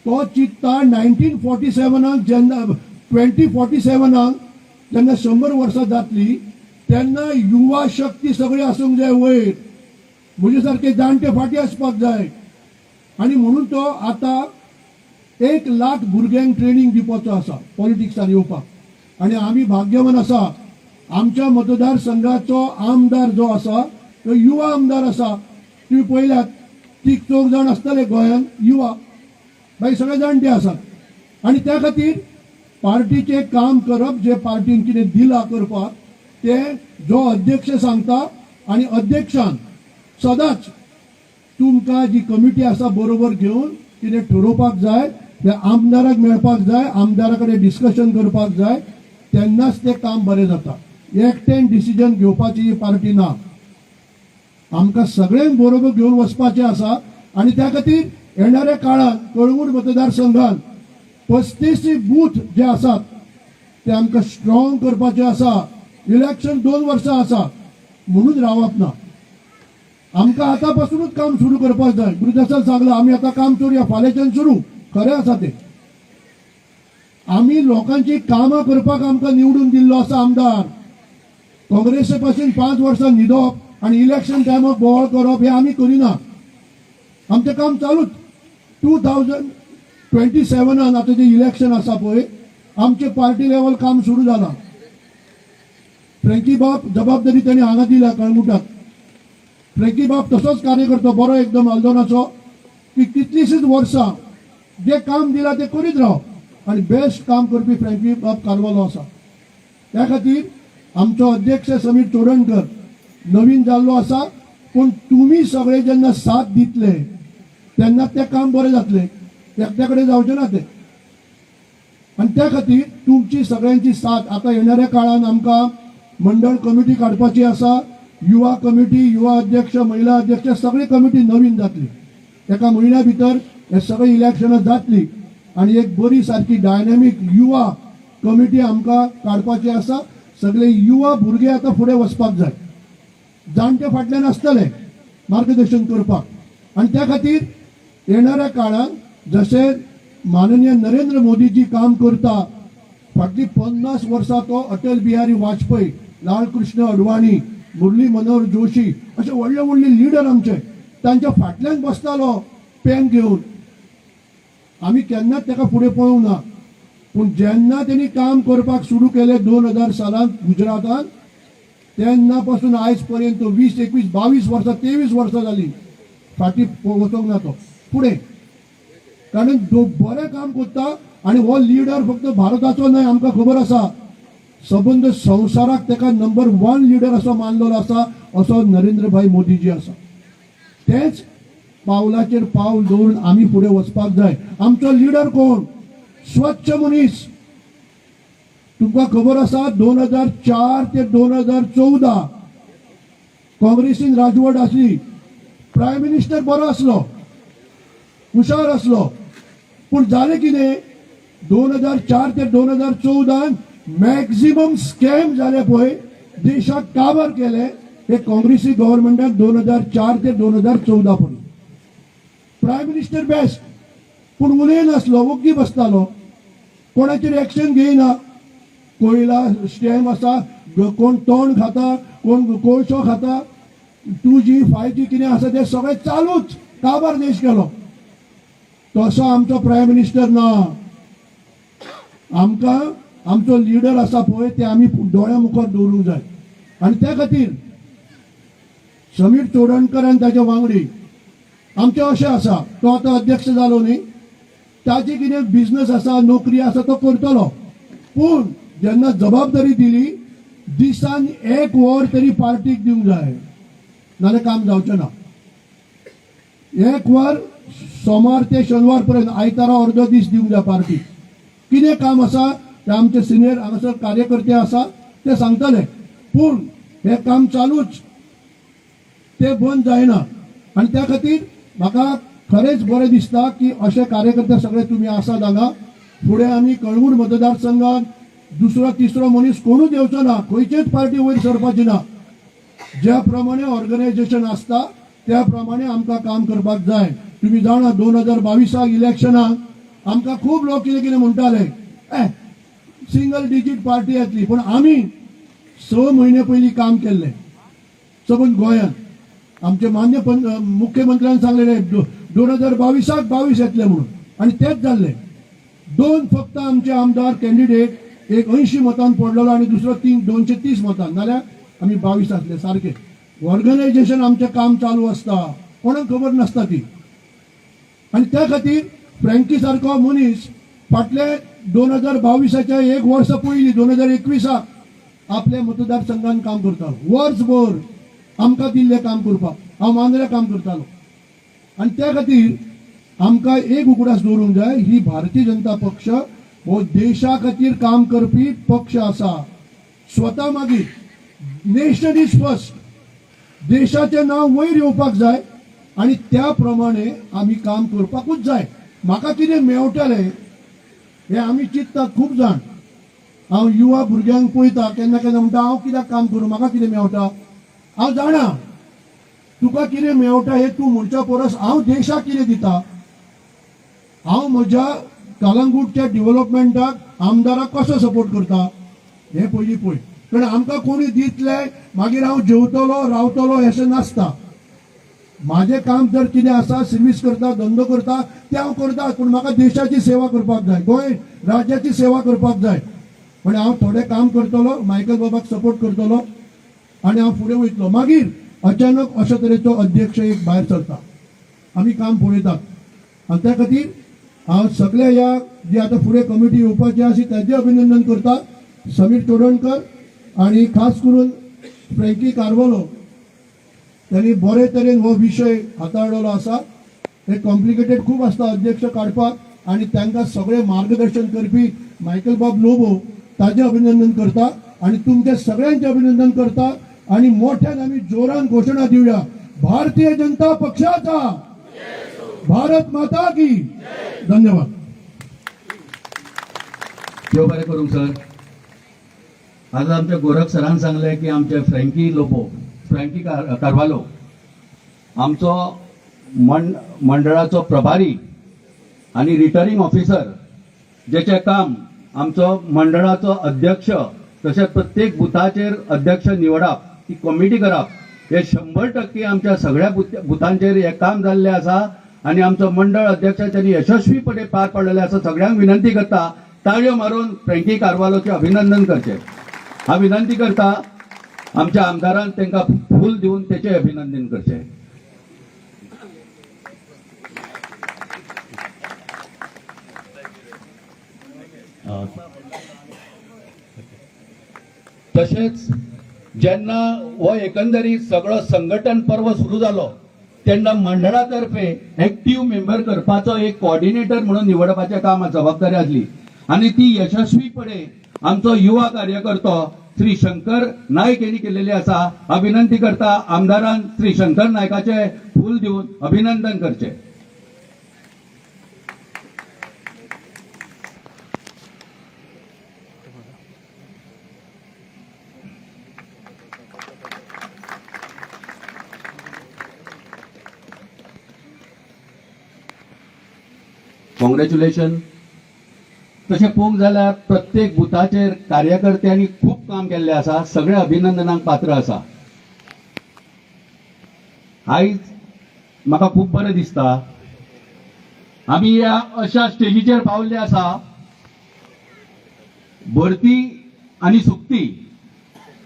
तो चित्ता 1947 जेन्ना 2047 जेन्ना 100 वर्सां जातली तेन्ना युवा शक्ती सगळी आसूंक जाय वयर, म्हजे सारके जाणटे फाटी आसपाक जाय. आनी म्हणून तो आतां 1,00,000 भुरग्यांक ट्रेनिंग दिवपाचो आसा पॉलिटिक्सान येवपाक. आनी आमी भाग्यवान आसा, आमच्या मतदारसंघाचो आमदार जो आसा तो युवा आमदार आसा. तुम्ही पळयल्यात 3-4 जाण आसतले गोंयांत युवा, बाकी सगळे जाणटे आसात. आनी त्या खातीर पार्टीचें काम करप, जे पार्टीन कितें दिलां करपाक तें जो अध्यक्ष सांगता, आनी अध्यक्षान सदांच तुमकां जी कमिटी आसा बरोबर घेवन कितें ठरोवपाक जाय, त्या आमदाराक मेळपाक जाय, आमदारा कडेन डिस्कशन करपाक जाय, तेन्नाच तें काम बरें जाता. एकट्यान डिसिजन घेवपाची ही पार्टी ना. आमकां सगळ्यांक बरोबर घेवन वचपाचें आसा. आनी त्या खातीर येणाऱ्या काळात कळंगूट मतदारसंघात 35 बूथ जे आसात ते आमकां स्ट्रॉंग करपाचे आसा. इलेक्शन 2 वर्सां आसा म्हणून रावप ना. आमकां आतां पासूनच काम सुरू करपाक जाय. गुरुदासान सांगलां आमी आतां काम करूया, फाल्यांच्यान सुरू. खरें आसा तें. आमी लोकांची कामां करपाक आमकां निवडून दिल्लो आसा आमदार. काँग्रेसी पासून 5 वर्सां न्हिदप आनी इलेक्शन टायमाक बोवाळ करप हे आमी करिना. आमचें काम चालूच. 2027 आतां जें इलेक्शन आसा पळय, आमचे पार्टी लेवल काम सुरू जालां. फ्रँकी बाब जबाबदारी तांणी हांगा दिल्या कळंगुटाक. फ्रँकी बाब तसोच कार्यकर्तो बरो एकदम हलदोनाचो की कितलींशींच वर्सां जे काम दिलां तें करीत रावप. आनी बेस्ट काम करपी फ्रँकी बाब कारवालो आसा. त्या खातीर आमचो अध्यक्ष समीर चोडणकर नवीन जाल्लो आसा, पूण तुमी सगळे जेन्ना साथ दितले तेन्ना तें काम बरें जातलें. एकट्या कडेन जावचें ना तें. आनी त्या खातीर तुमची सगळ्यांची साथ. आतां येणाऱ्या काळान आमकां मंडळ कमिटी काडपाची आसा. युवा कमिटी, युवा अध्यक्ष, महिला अध्यक्ष सगळी कमिटी नवीन जातली. एका म्हयन्या भितर हे सगळी इलेक्शनां जातली आनी एक बरी सारकी डायनॅमीक युवा कमिटी आमकां काडपाची आसा. सगळे युवा भुरगे आतां फुडें वचपाक जाय. जाणटे फाटल्यान आसतले मार्गदर्शन करपाक. आनी त्या खातीर येणाऱ्या काळात जशें माननीय नरेंद्र मोदीजी काम करता, फाटली 50 वर्सां तो अटल बिहारी वाजपेयी, लालकृष्ण अडवाणी, मुरली मनोहर जोशी अशे व्हडले व्हडले लिडर आमचे तांच्या फाटल्यान बसतालो पेन घेवन. आमी केन्नाच ताका फुडें पळोवंक ना. पूण जेन्ना तेणी काम करपाक सुरू केलें 2000 सालांत गुजरातांत, तेन्ना पासून आयज पर्यंत 20, 21, 22 वर्सां, 23 वर्सां जालीं फाटीं वचोंक ना तो फुडें. कारण तो बरें काम करता. आनी हो लिडर फक्त भारताचो न्हय, आमकां खबर आसा सबंद संवसाराक तेका नंबर 1 लिडर असो मानलेलो आसा, असो नरेंद्रभाई मोदीजी आसा. तेच पावलाचेर पावल दवरून आमी फुडें वचपाक जाय. आमचो लिडर कोण? स्वच्छ मनीस. तुमकां खबर आसा 2004 ते 2014 काँग्रेसीन राजवट आसली. प्रायम मिनिस्टर बरो आसलो, हुशार आसलो, पूण जालें कितें? 2004 ते 2014 मॅक्झिमम स्कॅम जाले पळय, देशाक काबार केले हे काँग्रेसी गव्हर्नमेंटान 2004 ते 2014 पर्यंत. प्रायम मिनिस्टर बेस्ट, पूण उलयनासलो, वग्गी बसतालो, कोणाचेर एक्शन घेयना. कोयला स्कॅम आसा, कोण तोंड खाता, कोण कोळसो खाता, 2G 5G कितें आसा तें सगळें चालूच. काबार देश केलो. तसो आमचो प्रायम मिनिस्टर ना. आमकां आमचो लिडर आसा पळय ते आमी दोळ्या मुखार दवरूंक जाय. आनी त्या खातीर समीर चोडणकर आनी ताचे वांगडी आमचें अशें आसा, तो आतां अध्यक्ष जालो न्ही, ताची कितें बिझनस आसा नोकरी आसा तो करतलो, पूण जेन्ना जबाबदारी दिली दिसान 1 वर तरी पार्टीक दिवंक जाय, नाल्यार काम जावचें ना. 1 वर सोमार ते शेनवार पर्यंत आयतारा अर्दो दीस दिवंक जाय पार्टीक. कितें काम आसा ते आमचे सिनियर हांगासर कार्यकर्ते आसा ते सांगतले, पूण हे काम चालूच, ते बंद जायना. आनी त्या खातीर म्हाका खरेंच बरें दिसता की अशे कार्यकर्ते सगळे तुमी आसात हांगा. फुडें आमी कळंगूट मतदारसंघात दुसरो तिसरो मनीस कोणूच येवचो ना, खंयचेच पार्टी वयर सरपाची ना. ज्या प्रमाणे ऑर्गनायझेशन आसता त्या प्रमाणे आमकां काम करपाक जाय. तुम्ही जाणा 2022 इलेक्शनाक आमकां खूब लोक कितें कितें म्हणटाले, सिंगल डिजीट पार्टी येतली, पण आमी 6 म्हयने पयलीं काम केल्लें सबंद गोंयांत. आमचे मान्य मुख्यमंत्र्यान सांगलेले 2022 22 येतले म्हणून, आनी तेच जाल्ले. 2 फक्त आमचे आमदार कॅन्डिडेट एक 80 मतान पडलेलो आनी दुसरो 230 मतान, नाल्यार आमी 22 आसले सारखे. ऑर्गनायझेशन आमचें काम चालू आसता, कोणाक खबर नासता ती. आनी त्या खातीर फ्रँकी सारको मनीस फाटले 2022च्या 1 वर्स पयलीं 2021 आपल्या मतदारसंघान काम करतालो, वर्सभर आमकां दिल्लें काम करपाक. हांव मांद्रे काम करतालो. आनी त्या खातीर आमकां एक उगडास दवरूंक जाय, ही भारतीय जनता पक्ष हो देशा खातीर काम करपी पक्ष आसा. स्वता मागीर नेशन इज फर्स्ट, देशाचें नांव वयर येवपाक जाय आनी त्या प्रमाणे आमी काम करपाकूच जाय. म्हाका कितें मेळटलें हे आमी चिंततात खूब जाण. हांव युवा भुरग्यांक पळयता, केन्ना केन्ना म्हणटा हांव कित्याक काम करूं, म्हाका कितें मेळटा. हांव जाणा तुका कितें मेळटा हें तूं म्हणच्या परस हांव देशाक कितें दिता. हांव म्हज्या कलंगूटच्या डेव्हलपमेंटाक आमदाराक कसो सपोर्ट करता हें पयलीं पळय. कारण आमकां कोणी दितले मागीर हांव जेवतलो रावतलो अशें नासता. माझे काम जर कितें आसा, सर्वीस करता, धंदो करता ते हांव करता, पूण म्हाका देशाची सेवा करपाक जाय, गोंय राज्याची सेवा करपाक जाय. म्हणजे हांव थोडें काम करतलो, मायकल बाबाक सपोर्ट करतलो आनी हांव फुडें वयतलो. मागीर अचानक अशे तरेचो अध्यक्ष एक भायर सरता, आमी काम पळयतात. आनी त्या खातीर हांव सगळ्या ह्या जी आतां फुडें कमिटी येवपाची आसा ताचें अभिनंदन करता. समीर चोडणकर आनी खास करून फ्रँकी कार्वालो त्यांनी बरे तरेन हो विषय हाताळलेलो आसा. हे कॉम्प्लिकेटेड खूब आसता अध्यक्ष काडपाक, आनी तांकां सगळें मार्गदर्शन करपी मायकल बाब लोबो ताचें अभिनंदन करता आनी तुमचे सगळ्यांचें अभिनंदन करता. आनी मोठ्यान आमी जोरान घोशणा दिवया, भारतीय जनता पक्षाचा, भारत माता की. धन्यवाद. देव बरें करूंक सर. आज आमच्या गोरख सरान सांगले की आमचे फ्रँकी कार्वालो आमचो मंडळाचो प्रभारी आणि रिटर्निंग ऑफिसर, जेचे काम आमचो मंडळाचो अध्यक्ष तशेंच प्रत्येक बुथाचेर अध्यक्ष निवडप, ती कमिटी करप, हे 100% आमच्या सगळ्या बुथांचेर हे काम जाल्लें आसा. आनी आमचो मंडळ अध्यक्ष त्यांनी यशस्वीपणे पार पडलेले आसा. सगळ्यांक विनंती करता ताळयो मारून फ्रँकी कार्वालोचे अभिनंदन करचे. हा विनंती करता आमच्या आमदारान तांकां फूल दिवन त्याचे अभिनंदन करचे. तशेंच जेन्ना हो एकंदरीत सगळो संघटन पर्व सुरू जालो तेन्ना मंडळातर्फे एक्टिव्ह मेंबर करपाचो एक कोऑर्डिनेटर म्हणून निवडपाचें काम जबाबदारी आसली आनी ती यशस्वीपणे आमचो युवा कार्यकर्तो श्री शंकर नायक यांनी केलेली आसा. हा विनंती करता आमदारान श्री शंकर नायकाचे फूल दिवन अभिनंदन करचे. कॉंग्रॅच्युलेशन. तशें पळोवंक जाल्यार प्रत्येक बुथाचेर कार्यकर्त्यांनी खूब काम केल्लें आसा, सगळे अभिनंदनाक पात्र आसा. आयज म्हाका खूब बरें दिसता आमी ह्या अशा स्टेजीचेर पावल्ले आसा. भरती आनी सुक्ती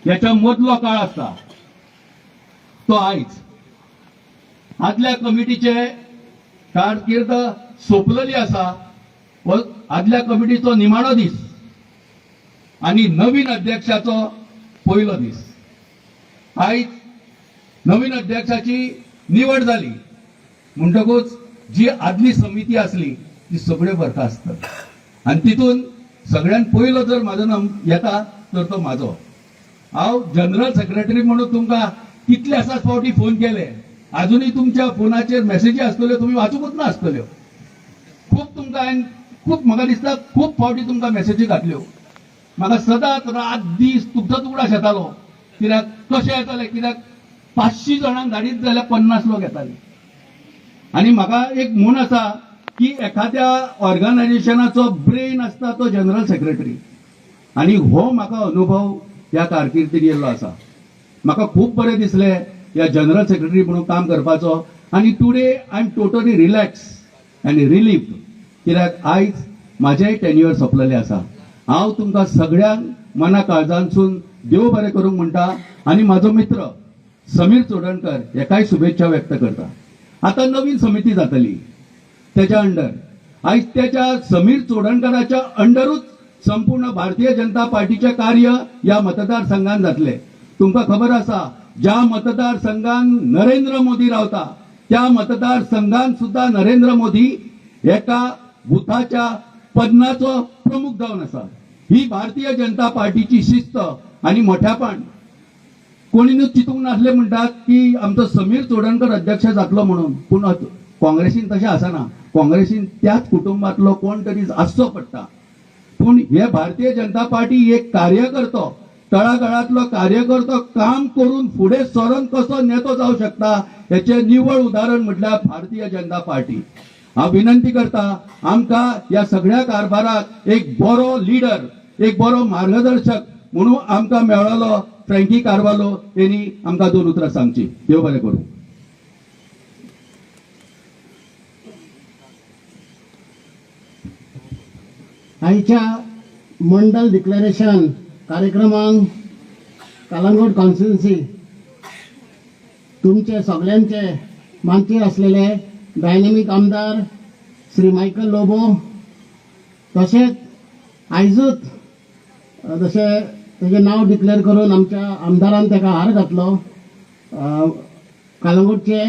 ह्याच्या मदलो काळ आसता तो आयज. आदल्या कमिटीचे कारकीर्द सोंपलेली आसा हो आदल्या कमिटीचो निमाणो दीस आणि नवीन अध्यक्षाचो पयलो दीस. आयज नवीन अध्यक्षाची निवड जाली म्हणटकूच जी आदली समिती असली ती सगळ्यो बरखास्त आणि तितून सगळ्यात पयलो जर म्हाजो नाम येता तर तो म्हाजो. हांव जनरल सेक्रेटरी म्हणून तुमकां कितल्याशाच फावटी फोन केले, अजूनही तुमच्या फोनाचेर मेसेजी आसतल्यो, तुम्ही वाचूकच ना आसतल्यो. खूप तुमकां हांवें खूप म्हाका दिसता खूप फावटी तुमकां मेसेजी घातल्यो. म्हाका सदांच रात दीस तुमचोच उगडास येतालो. कित्याक कशें येताले, कित्याक 500 जाणांक धाडीत जाल्यार 50 लोक येताले. आणि म्हाका एक म्हूण आसा की एखाद्या ऑर्गनायझेशनाचो ब्रेन असता तो जनरल सेक्रेटरी, आणि हो म्हाका अनुभव ह्या कारकिर्दीत येयल्लो आसा. म्हाका खूप बरें दिसलें ह्या जनरल सेक्रेटरी म्हणून काम करपाचो. आणि today I am totally relax आनी रिलीव्ड, कित्याक आयज म्हाजेय टेन्युअर सोंपलेलें आसा. हांव तुमकां सगळ्यांक मना काळजांतसून देव बरें करूंक म्हणटा आणि म्हाजो मित्र समीर चोडणकर हेकाय शुभेच्छा व्यक्त करता. आता नवीन समिती जातली त्याच्या अंडर. आयज त्याच्या समीर चोडणकराच्या अंडरूच संपूर्ण भारतीय जनता पार्टीचे कार्य या मतदारसंघात जातले. तुमकां खबर आसा ज्या मतदारसंघात नरेंद्र मोदी रावता त्या मतदारसंघात सुद्धा नरेंद्र मोदी एका बुथाच्या पदनाचो प्रमुख जावन आसा. ही भारतीय जनता पार्टीची शिस्त आणि मोठ्यापण. कोणीनूच चिंतूंक नासले म्हणटात की आमचो समीर चोडणकर अध्यक्ष जातलो म्हणून, पूण काँग्रेसीन तशें आसना. काँग्रेसीन त्याच कुटुंबातलो कोण तरी आसचो पडटा. पूण हे भारतीय जनता पार्टी एक कार्यकर्तो, तळागाळातलो कार्यकर्तो काम करून फुडें सरून कसो नेतो जावं शकता हेचे निवळ उदाहरण म्हटल्यार भारतीय जनता पार्टी. हांव विनंती करता आमकां ह्या सगळ्या कारभाराक एक बरो लिडर, एक बरो मार्गदर्शक म्हणून आमकां मेळ्ळलो फ्रँकी कार्वालो यांनी आमकां 2 उतरां सांगची. देव बरें करूं. आयच्या मंडल डिक्लेरेशन कार्यक्रमांक कलंगूट कॉन्स्टिट्युन्सी तुमचे सगळ्यांचे मानचेर असलेले डायनेमिक आमदार श्री मायकल लोबो, तशेंच आयजूच जशें तेजें नांव डिक्लेअर करून आमच्या आमदारान ताका हार घातलो, कलंगूटचे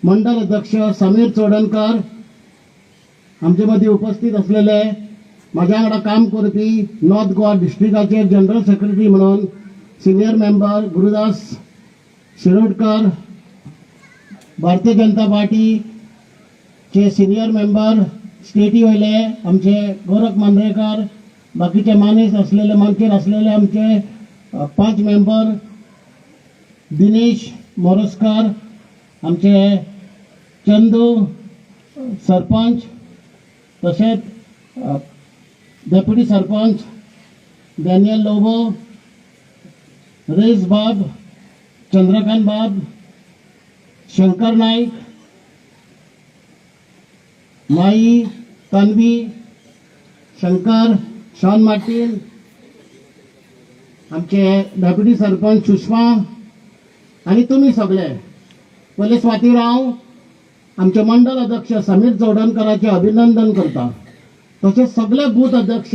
मंडल अध्यक्ष समीर चोडणकर, आमचे मदीं उपस्थित असलेले माझ्या वांगडा काम करपी नॉर्थ गोवा डिस्ट्रिक्टाचे जनरल सेक्रेटरी म्हणून सिनियर मेंबर गुरुदास शिरोडकर, भारतीय जनता पार्टीचे सिनियर मेंबर स्टेटी वयले आमचे गोरख मांद्रेकर, बाकीचे मानेस असलेले मानचेर असलेले आमचे 5 मेंबर दिनेश मोरजकर, आमचे चंदू सरपंच, तशेंच डेप्युटी सरपंच डॅनियल लोबो, रेस बाब, चंद्रकांत बाब, शंकर नाईक, माई, तन्वी, शंकर, शॉन मार्टिन, आमचे डेप्युटी सरपंच सुषमा आणि तुम्ही सगळे. पयले स्वाती हांव आमचे मंडल अध्यक्ष समीर चोडणकराचे अभिनंदन करता. तशेंच सगळे बूथ अध्यक्ष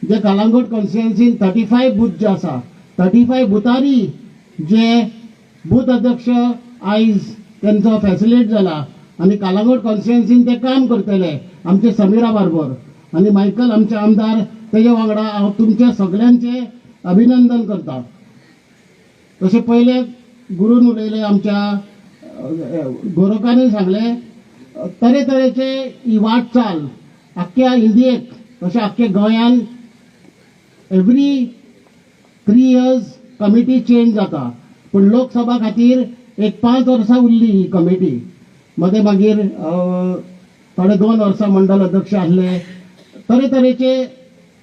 जे कलंगूट कॉन्स्टिट्युएन्सीन 35 बूथ जे आसा, 35 बुथारी जे बूथ अध्यक्ष आयज त्यांचो फॅसिलिट जाला आणि कलंगूट कॉन्स्टिट्युएन्सीन ते काम करतले आमचे समीरा बरोबर आणि मायकल आमचे आमदार, तेजे वांगडा हांव तुमचे सगळ्यांचे अभिनंदन करता. तशें पयले गुरून उलयले, आमच्या गोरखांनी सांगले तरेतरेचे ही वाटचाल आख्ख्या इंडियेक तशें आख्ख्या गोंयान एवरी 3 years कमिटी चेंज जाता. पूण लोकसभा खातीर एक 5 वर्सां उरली ही कमिटी. मदें मागीर थोडे 2 वर्सां मंडल अध्यक्ष आसले, तरेतरेचे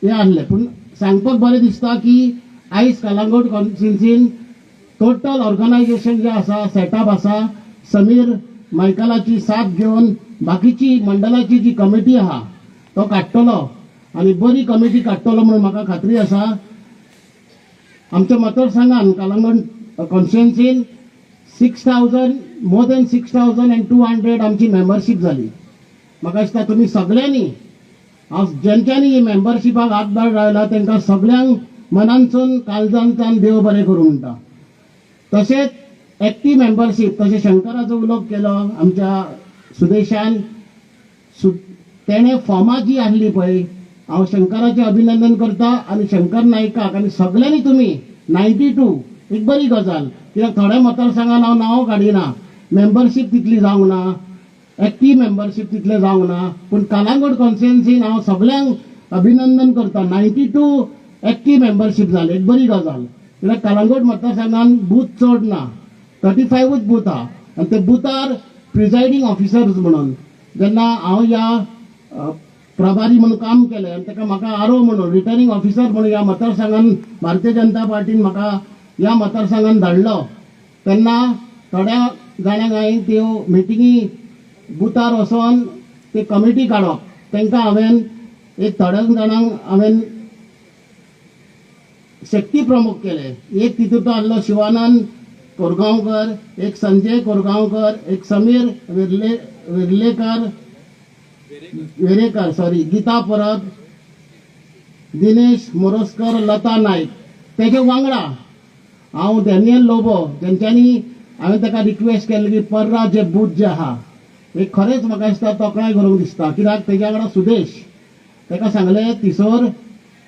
हे आसले. पूण सांगपाक बरें दिसता की आयज कलंगूट कॉन्स्टिट्युएन्सीन टोटल ऑर्गनायझेशन जे आसा, सेटअप आसा, समीर मायकलाची साथ घेवन बाकीची मंडलाची जी कमिटी आहा तो काडटलो आणि बरी कमिटी काडटलो म्हणून म्हाका खात्री आसा. आमच्या मतदारसंघान कलंगूट कॉन्स्टिट्युएन्सीन 6,000 मोर दॅन 6,200 आमची मेंबरशीप जाली. म्हाका दिसता तुमी सगळ्यांनी हांव जेंच्यांनी ही मेंबरशिपाक हातभार लायला तांकां सगळ्यांक मनांसून काळजांतल्यान देव बरें करूं म्हणटा. तशेंच एक्टीव मेंबरशीप तशें शंकराचो उलोव केलो आमच्या सुदेशान. तेणे फॉर्मां जी आहली पळय, हांव शंकराचें अभिनंदन करता आनी शंकर नायकाक आनी सगळ्यांनी तुमी 92 एक बरी गजाल. कित्याक थोड्या मतदारसंघान हांव नांव काडिना, मेंबरशीप तितली जावंक ना, एक्टीव मेंबरशीप तितलें जावंक ना. पूण कालांगूट कॉन्स्टिट्युएन्सीन हांव सगळ्यांक अभिनंदन करता. 92 एक्टीव मेंबरशीप जाली, एक बरी गजाल. कित्याक कालांगूट मतदारसंघान बूथ चड ना, 35च बूथ आहा आनी ते बुथार प्रिजायडींग ऑफिसर्स म्हणून जेन्ना हांव ह्या प्रभारी म्हणून काम केलें आनी ताका म्हाका आरो म्हणून रिटर्निंग ऑफिसर म्हणून ह्या मतदारसंघान भारतीय जनता पार्टीन म्हाका ह्या मतदारसंघान धाडलो, तेन्ना थोड्या जाणांक हांवें त्यो मिटिंगी बुथार वचोन ते कमिटी काडप, तांकां हांवें एक थोड्या जाणांक हांवें शक्ती प्रमुख केले. एक तितूंत आहलो शिवानंद कोरगांवकर, एक संजय कोरगांवकर, एक समीर वेरेकर, गीता परब, दिनेश मोरजकर, लता नायक. तेजे वांगडा हांव डॅनियल लोबो, जेंच्यांनी हांवें ताका रिक्वेस्ट केली की पर्रा जे बूथ जे आहा एक खरेंच म्हाका दिसता तोखणाय करूंक दिसता. कित्याक तेज्या वांगडा सुदेश, ताका सांगलें थिसर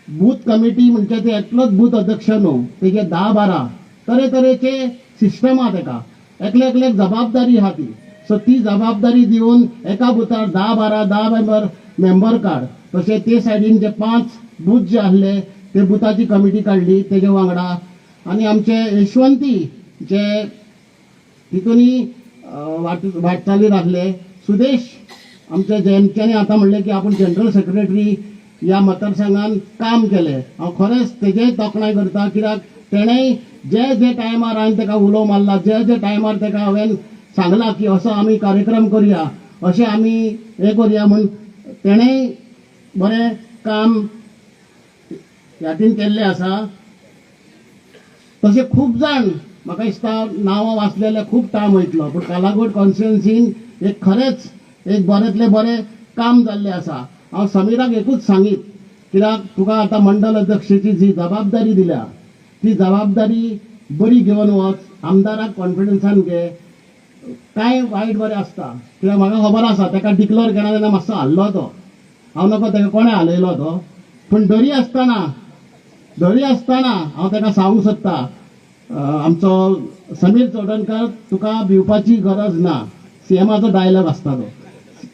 बूथ कमिटी म्हणजे ते एकलोच बूथ अध्यक्ष न्हू, तेजे 10-12 तरेतरेचे सिस्टम आहा. ताका एकल्याक जबाबदारी आहा ती. सो ती जबाबदारी दिवन एका बुथार 10-12 मेंबर काड. तशें ते सायडीन जे 5 बूथ जे आहले ते बुथाची कमिटी काडली तेजे वांगडा. आनी आमचे यशवंती जे तितूनी वाटचालीर आसले, सुदेश आमचे जेंच्यांनी आतां म्हणलें की आपूण जनरल सेक्रेटरी ह्या मतदारसंघान काम केलें, हांव खरेंच तेजेय तोखणाय करता. कित्याक तेणेय जे टायमार हांवें ताका उलो मारला, जे टायमार ताका हांवें सांगलां की असो आमी कार्यक्रम करुया, अशें आमी हें करुया म्हूण तेणेय बरें काम ह्यातीन केल्लें आसा. तशें खूब जाण म्हाका दिसता नांवां वाचलेले खूब टायम वयतलो, पूण कालांगूट कॉन्स्टिट्युएन्सीन एक खरेंच एक बरेंतलें बरें काम जाल्लें आसा. हांव समीराक एकूच सांगीत, कित्याक तुका आतां मंडल अध्यक्षाची जी जबाबदारी दिल्या ती जबाबदारी बरी घेवन वच, आमदाराक कॉन्फिडन्सान घे. कांय वायट बरें आसता, कित्याक म्हाका खबर आसा ताका डिक्लेअर केना तेन्ना मातसो हाल्लो तो, हांव नकळो ताका कोणें हालयलो तो. पूण धरी आसतना हांव ताका सांगूंक सोदता, आमचो समीर चोडणकर, तुका भिवपाची गरज ना. सीएमाचो डायलॉग आसता तो,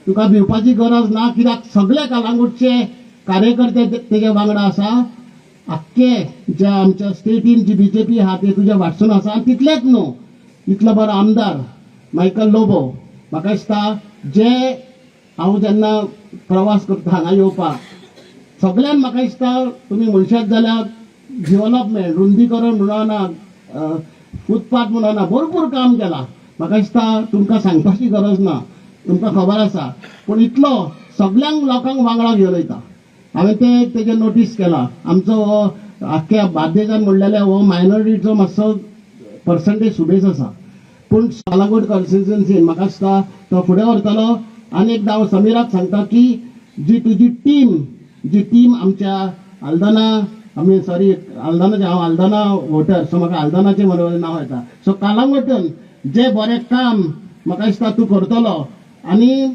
तुका भिवपाची गरज ना. कित्याक सगळे कालांगूटचे कार्यकर्ते तेजे वांगडा आसा. आख्खे जे आमच्या स्टेटीन जी बीजेपी आहा ते तुज्या वाटसून आसा. आनी तितलेंच न्हू, इतलो बरो आमदार मायकल लोबो. म्हाका दिसता जे हांव जेन्ना प्रवास करता हांगा येवपाक, सगळ्यान म्हाका दिसता तुमी म्हणशात जाल्यार डेव्हलपमेंट, रुंदीकरण म्हणना, फुटपाथ म्हणना, भरपूर काम केलां. म्हाका दिसता तुमकां सांगपाची गरज ना, तुमकां खबर आसा. पूण इतलो सगळ्यांक लोकांक वांगडा घेवन वयता. हांवें तेजे नोटीस केला. आमचो हो आख्ख्या बार्देजान म्हणलेले हो मायनॉरिटीचो मातसो पर्संटेज सुबेज आसा, पूण कालांगूट कॉन्स्टिट्युएन्सीन म्हाका दिसता तो फुडें व्हरतलो. आनी एकदा हांव समीराक सांगता की जी तुजी टीम आमच्या आल्दोना, आल्दोनाचे, हांव आल्दोना वोटर, सो म्हाका आल्दोनाचें म्हण नांव येता. सो कालांगूटान जे बरें काम म्हाका दिसता तूं करतलो. आनी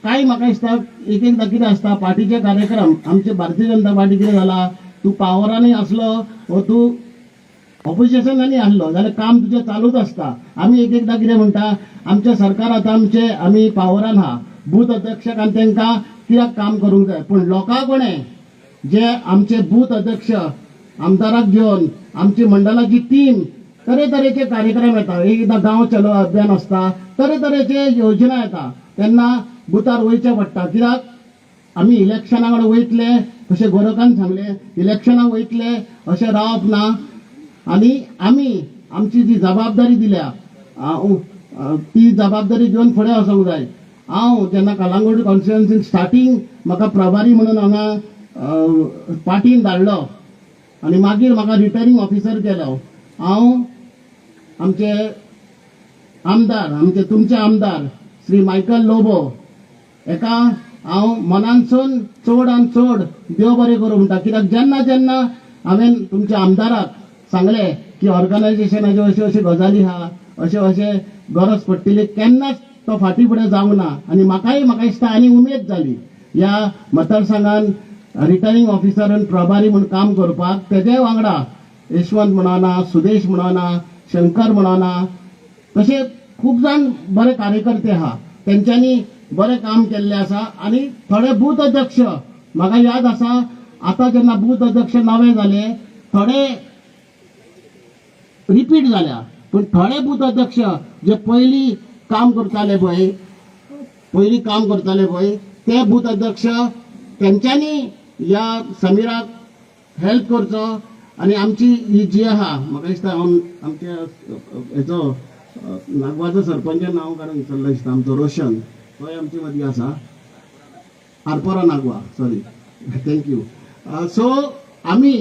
कांय म्हाका दिसता एकदां कितें आसता पार्टीचे कार्यक्रम, आमचे भारतीय जनता पार्टी कितें जाला, तूं पावरानूय आसलो वो तूं ऑपोजिशनांनी आसलो जाल्यार काम तुजें चालूच आसता. आमी एकदां कितें म्हणटा, आमचें सरकार आतां आमी पावरान आहा, बूथ अध्यक्षाक आनी तांकां कित्याक काम करूंक जाय. पूण लोकां कोणें जे आमचे बूथ अध्यक्ष आमदाराक घेवन आमची मंडलाची टीम तरेतरेचे कार्यक्रम येता. एकदां गांव चलो अभियान आसता, तरेतरेचे योजना येता, तेन्ना बुथार वयचें पडटा. कित्याक आमी इलेक्शना कडेन वयतले तशें गोरखान सांगलें, इलेक्शनाक वयतले अशें रावप ना. आनी आमी आमची जी जबाबदारी दिल्या ती जबाबदारी घेवन फुडें वचूंक जाय. हांव जेन्ना कालांगूट कॉन्स्टिट्युएन्सीन स्टार्टींग म्हाका प्रभारी म्हणून हांगा पार्टीन धाडलो आनी मागीर म्हाका रिटर्निंग ऑफिसर केलो. हांव आमचे आमदार, तुमचे आमदार श्री मायकल लोबो, एका हांव मनानसून चड आनी चड देव बरें करूं म्हणटा. कित्याक जेन्ना जेन्ना हांवें तुमच्या आमदाराक सांगलें की ऑर्गनायझेशनाच्यो अश्यो अश्यो गजाली आहा, अशें अशें गरज पडटली, केन्नाच तो फाटीं फुडें जावंक ना. आनी म्हाका दिसता आनी उमेद जाली ह्या मतदारसंघान रिटर्निंग ऑफिसरान प्रभारी म्हणून काम करपाक. तेजे वांगडा यशवंत म्हणना, सुदेश म्हणना, शंकर म्हणना, तशे खूब जाण बरे कार्यकर्ते आहा, तेंच्यांनी बरें काम केल्लें आसा. आनी थोडे बूथ अध्यक्ष म्हाका याद आसा, आतां जेन्ना बूथ अध्यक्ष नवे जाले थोडे रिपीट जाल्या, पूण थोडे बूथ अध्यक्ष जे पयलीं काम करताले पळय ते बूथ अध्यक्ष तेंच्यांनी ह्या समीराक हेल्प करचो. आनी आमची ही जी आहा, म्हाका दिसता आमच्या हेचो नागवाचो सरपंच नांव कारण विसरलें दिसता, आमचो रोशन, तोय आमचे मदीं आसा, Arpora Nagwa, sorry, thank you. So आमी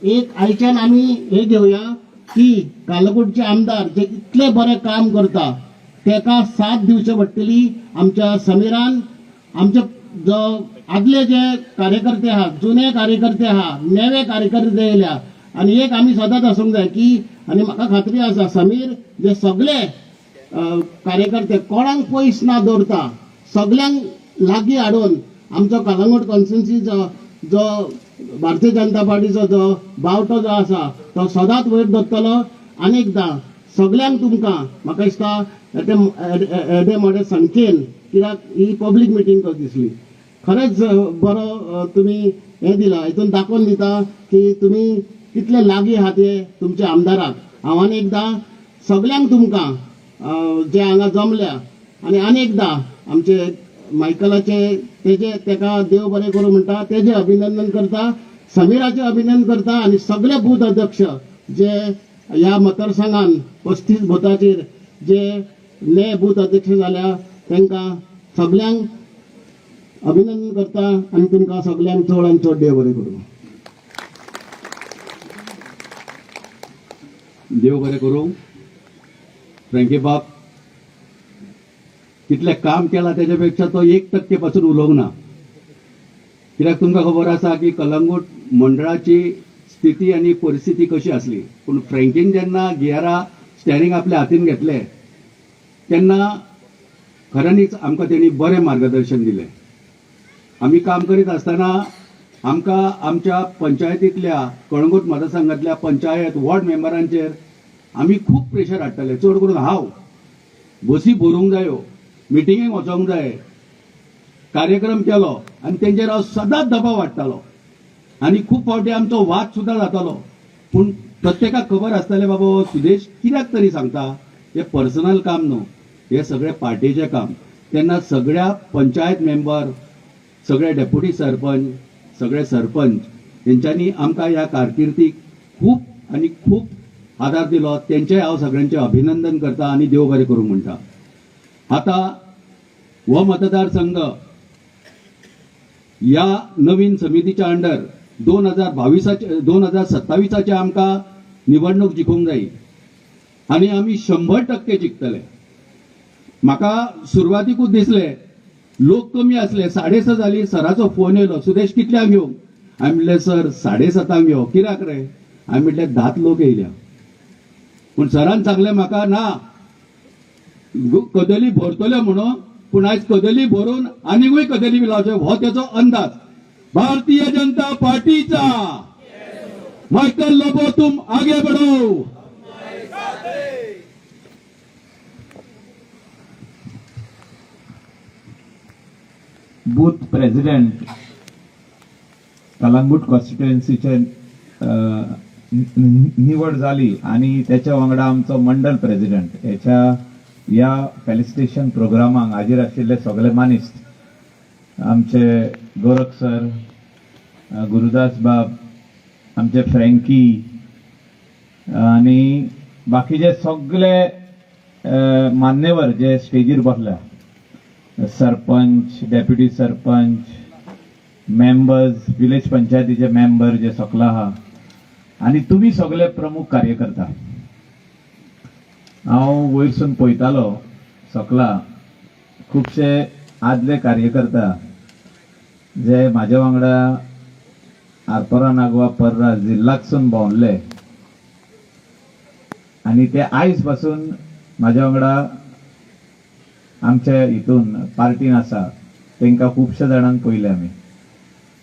एक आयच्यान आमी हे घेवया की कालगूटचे आमदार जे इतले बरें काम करता तेका साथ दिवची पडटली. आमच्या समीरान आमचे जो आदले जे कार्यकर्ते आहा, जुने कार्यकर्ते आहा, नवे कार्यकर्ते येयल्या, आनी एक आमी सदांच आसूंक जाय की, आनी म्हाका खात्री आसा समीर जे सगळे कार्यकर्ते कोणाक पयस ना दवरता, सगळ्यांक लागीं हाडून आमचो कलंगूट कॉन्स्टिट्युन्सी जो भारतीय जनता पार्टीचो जो बावटो जो आसा तो सदांच वयर दवरतलो. अनेकदां सगळ्यांक तुमकां म्हाका दिसता एडे मोडे संख्येन, कित्याक ही पब्लीक मिटींग कशी दिसली, खरेंच बरो तुमी हें दिला, हितून दाखोवन दिता की तुमी कितले लागीं आहात ते तुमच्या आमदाराक. हांव अनेकदां सगळ्यांक तुमकां जे हांगा जमल्या आनी अनेकदां आमचे मायकलाचे तेका देव बरें करूं म्हणटा, तेजे अभिनंदन करता, समीराचे अभिनंदन करता. आनी सगळे बूथ अध्यक्ष जे ह्या मतदारसंघान 35 बुथाचेर जे नवे बूथ अध्यक्ष जाल्या तांकां सगळ्यांक अभिनंदन करता आनी तुमकां सगळ्यांक चड आनी चड देव बरें करूं. देव बरें करूं. फ्रँकी बाब कितलें काम केलां तेच्या पेक्षा तो 1% पासून उलोवंक ना. कित्याक तुमकां खबर आसा की कलंगूट मंडळाची स्थिती आनी परिस्थिती कशी आसली, पूण फ्रँकीन जेन्ना गियारा स्टॅरींग आपल्या हातीन घेतले तेन्ना खऱ्यांनीच आमकां तेणी बरें मार्गदर्शन दिलें. आमी काम करीत आसतना आमकां आमच्या पंचायतींतल्या कळंगूट मतदारसंघांतल्या पंचायत वॉर्ड मेंबरांचेर आमी खूब प्रेशर हाडटाले. चड करून हांव बसी भरूंक जायो, मिटिंगेक वचोंक जाय, कार्यक्रम केलो आनी तेंचेर हांव सदांच दबाव हाडटालो आनी खूब फावटी आमचो वाद सुद्दां जातालो. पूण प्रत्येकाक खबर आसतालें बाबा सुदेश कित्याक तरी सांगता, हे पर्सनल काम न्हू, हे सगळे पार्टीचें काम. तेन्ना सगळ्या पंचायत मेंबर, सगळे डेप्युटी सरपंच, सगळे सरपंच तेंच्यांनी आमकां ह्या कारकिर्दीक खूब आनी खूब आदार दिलो. तेंचें हांव सगळ्यांचें अभिनंदन करता आनी देव बरें करूं म्हणटा. आतां हो मतदारसंघ ह्या नवीन समितीच्या अंडर 2027 आमकां निवडणूक जिखूंक जाय आनी आमी 100% जिखतले. म्हाका सुरवातीकूच दिसलें लोक कमी आसले, 6:30 जाली, सराचो फोन येयलो, सुदेश कितल्यांक येवं? हांवें म्हणलें सर 7:30 यो. कित्याक रे? हांवें म्हणलें 10 लोक येयल्या. पूण सरान सांगलें म्हाका ना कदली भरतल्यो म्हणून, पूण आयज कदली भरून आनीकूय कदली लावचे हो तेचो अंदाज. भारतीय जनता पार्टीचा माइकल लोबो तुम आगे बढ़ो. बूथ प्रेसिडेंट कलंगूट कॉन्स्टिट्युएन्सीचे निवड झाली आणि त्याच्या वांगडा आमचो मंडल प्रेसिडेंट या फेलिसिटेशन प्रोग्रामाक हाजीर आशिल्ले सगळे मानिस्त आमचे गोरख सर, गुरुदास बाब, आमचे फ्रँकी आणि बाकीचे सगळे मान्यवर जे स्टेजीर बसल्या, sarpanch, deputy sarpanch, members, village पंचायतीचे मेंबर जे सकला आहा आणि तुम्ही सगळे प्रमुख कार्यकर्ता. हांव वयरसून पळयतालो सकला खुबशे आदले कार्यकर्ता जे म्हाज्या वांगडा आरपोरा नागवा पर्रा जिल्लाकसून भोंवले आणि ते आयज पासून म्हाज्या वांगडा आमच्या हितून पार्टीन आसा तांकां खुबशे जाणांक पयले आमी.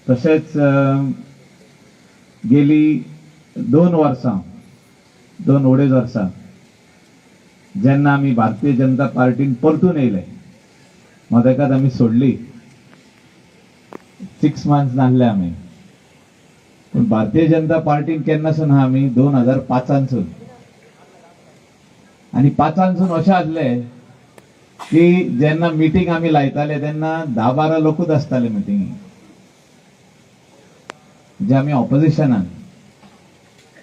तशेंच गेली 2 वर्सां 2-2.5 वर्सां जेन्ना आमी भारतीय जनता पार्टीन परतून येयले, मदेकात आमी सोडली, 6 मंथ्स नासले आमी. पूण भारतीय जनता पार्टीन केन्नासून आहा आमी 2005 आणि 5 अशें आसले की जेन्ना मिटींग आमी लायताले तेन्ना 10-12 लोकूच आसताले मिटींगेक. जे आमी ऑपोजिशनान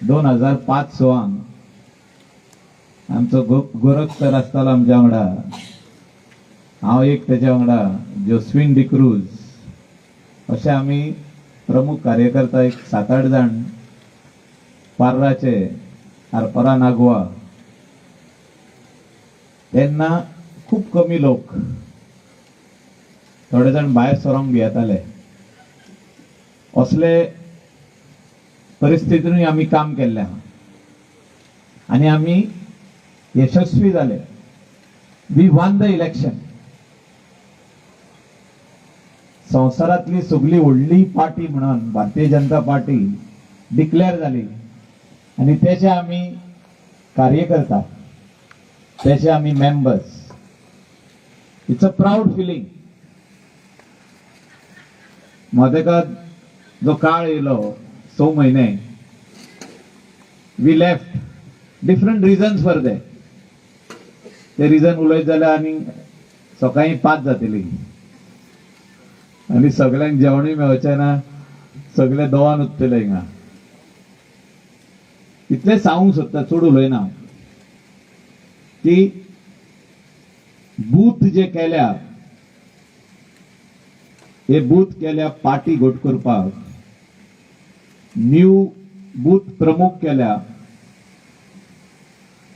2005-06 आमचो गोरख सर आसतालो आमच्या वांगडा, हांव एक तेच्या वांगडा, जोस्विन डिक्रूज, अशे आमी प्रमुख कार्यकर्ता एक 7-8 जाण पार्राचे आरपोरा नागवा. तेन्ना खूब कमी लोक, थोडे जाण भायर सरोंक भियेताले. असले परिस्थितींतूय आमी काम केल्लें आहा आनी आमी यशस्वी जाले. We won the election. संवसारांतली सगळी व्हडली पार्टी म्हणून भारतीय जनता पार्टी डिक्लेअर जाली आणि तेचे आमी कार्यकर्ता, तेचे आमी members. It's a proud feeling. मदेकात जो काळ येयलो 6 म्हयने, we left different reasons for they. ते रिजन उलयत जाल्यार आनी सकाळी 5 जातली आणि सगळ्यांक जेवणूय मेळचें ना, सगळे दोवान उरतले हिंगा. इतले सांगूंक सोदता, चड उलयना, की बूथ जे केल्या, हे बूथ केल्या पार्टी घट करपाक, न्यू बूथ प्रमुख केल्या,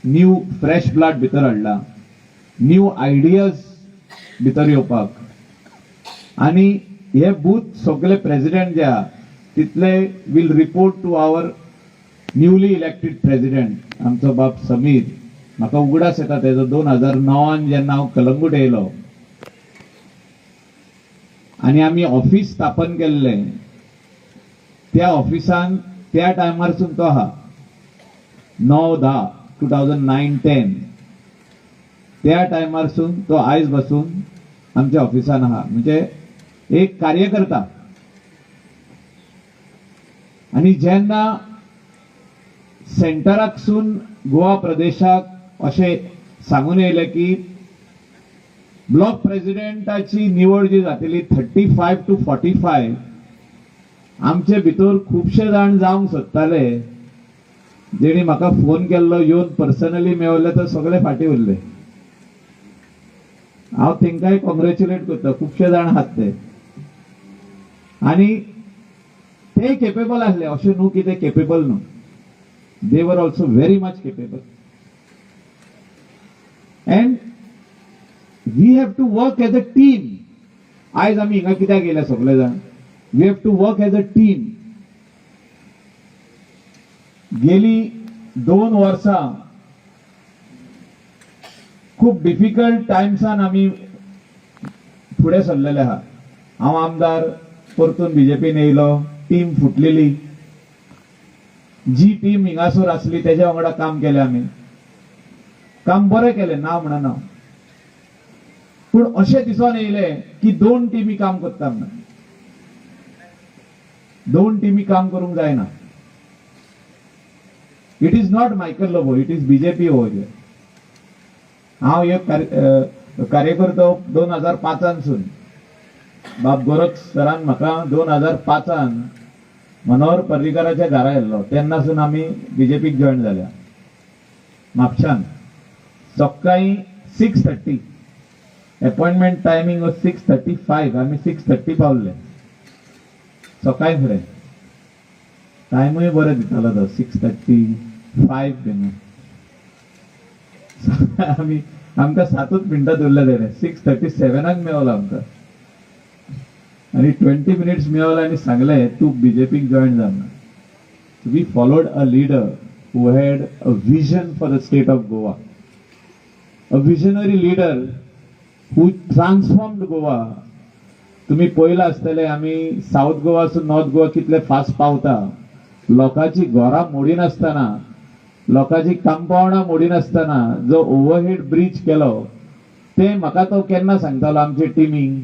न्यू फ्रेश ब्लड भितर हाडला, न्यू आयडियाज भितर येवपाक. आणि हे बूथ सगळे प्रेसिडेंट जे आहा तितले will report to our newly elected president, आमचो बाप समीर. म्हाका उगडास येता तेजो. 2009 जेन्ना हांव कलंगूट येयलो आणि आमी ऑफिस स्थापन केल्लें, त्या ऑफिसान त्या टायमारसून तो आहा 9-10 2009-10. त्या टायमारसून तो आयज बसून आमच्या ऑफिसान आहा, म्हणजे एक कार्यकर्ता. आणि जेन्ना सेंटराकसून गोवा प्रदेशाक अशें सांगून येयलें की ब्लॉक प्रेसिडेंटाची निवड जी जातली 35 to 45, आमचे भितर खुबशे जाण जावंक सोदताले. जेणी म्हाका फोन केल्लो, येवन पर्सनली मेळले, तर सगळे फाटीं उरले. हांव तेंकांय कॉंग्रॅच्युलेट करता, खुबशे जाण आहात ते. आणि ते केपेबल आसले, अशें न्हू की ते केपेबल न्हू. They are also very much capable. And we have to work as a team. आयज आमी हिंगा कित्याक येयले सगळे जाण? We have to work as a team. गेली 2 वर्सां खूब डिफिकल्ट टायम्सान आमी फुडें सरलेले आहा. हांव आमदार परतून बीजेपीन येयलो, टीम फुटलेली. जी टीम हिंगासर आसली तेज्या वांगडा काम केलें आमी. काम बरें केलें, ना म्हणना. पूण अशें दिसून येयले की 2 टिमी काम करता म्हणून. 2 टिमी काम करूंक जायना. It is not Michael Lobo, it is BJP over here. हांव एक कार्यकर्तो 2005 बाब गोरख सरान म्हाका 2005 मनोहर पर्रीकाराच्या घरा येयल्लो. तेन्नासून आमी बीजेपीक जॉयन जाल्या. म्हापशान सकाळी 6:30, अपॉइंटमेंट टायमिंग 6:35, आमी 6:30 पावले सकाळी. फुडें टायमूय बरें दितालो तो 6:35 बीन. आमी आमकां 7 मिनटां उरले तेणे. 6:37 मेळलो आमकां. आणि 20 मिनिट्स मिळवलं आणि सांगले तू बीजेपीक जॉईन जाणार. We followed a leader who had a vision for the state of Goa, a visionary leader who transformed Goa. तुम्ही पळयला आसतले आम्ही साऊथ गोवासून नॉर्थ गोवा कितले फास्ट पावता. लोकांची घरां मोडिनासतना, लोकांची कंपाउंडां मोडिनासतना जो ओव्हरहेड ब्रिज केलो ते म्हाका तो केन्ना सांगतालो आमचे टिमींग.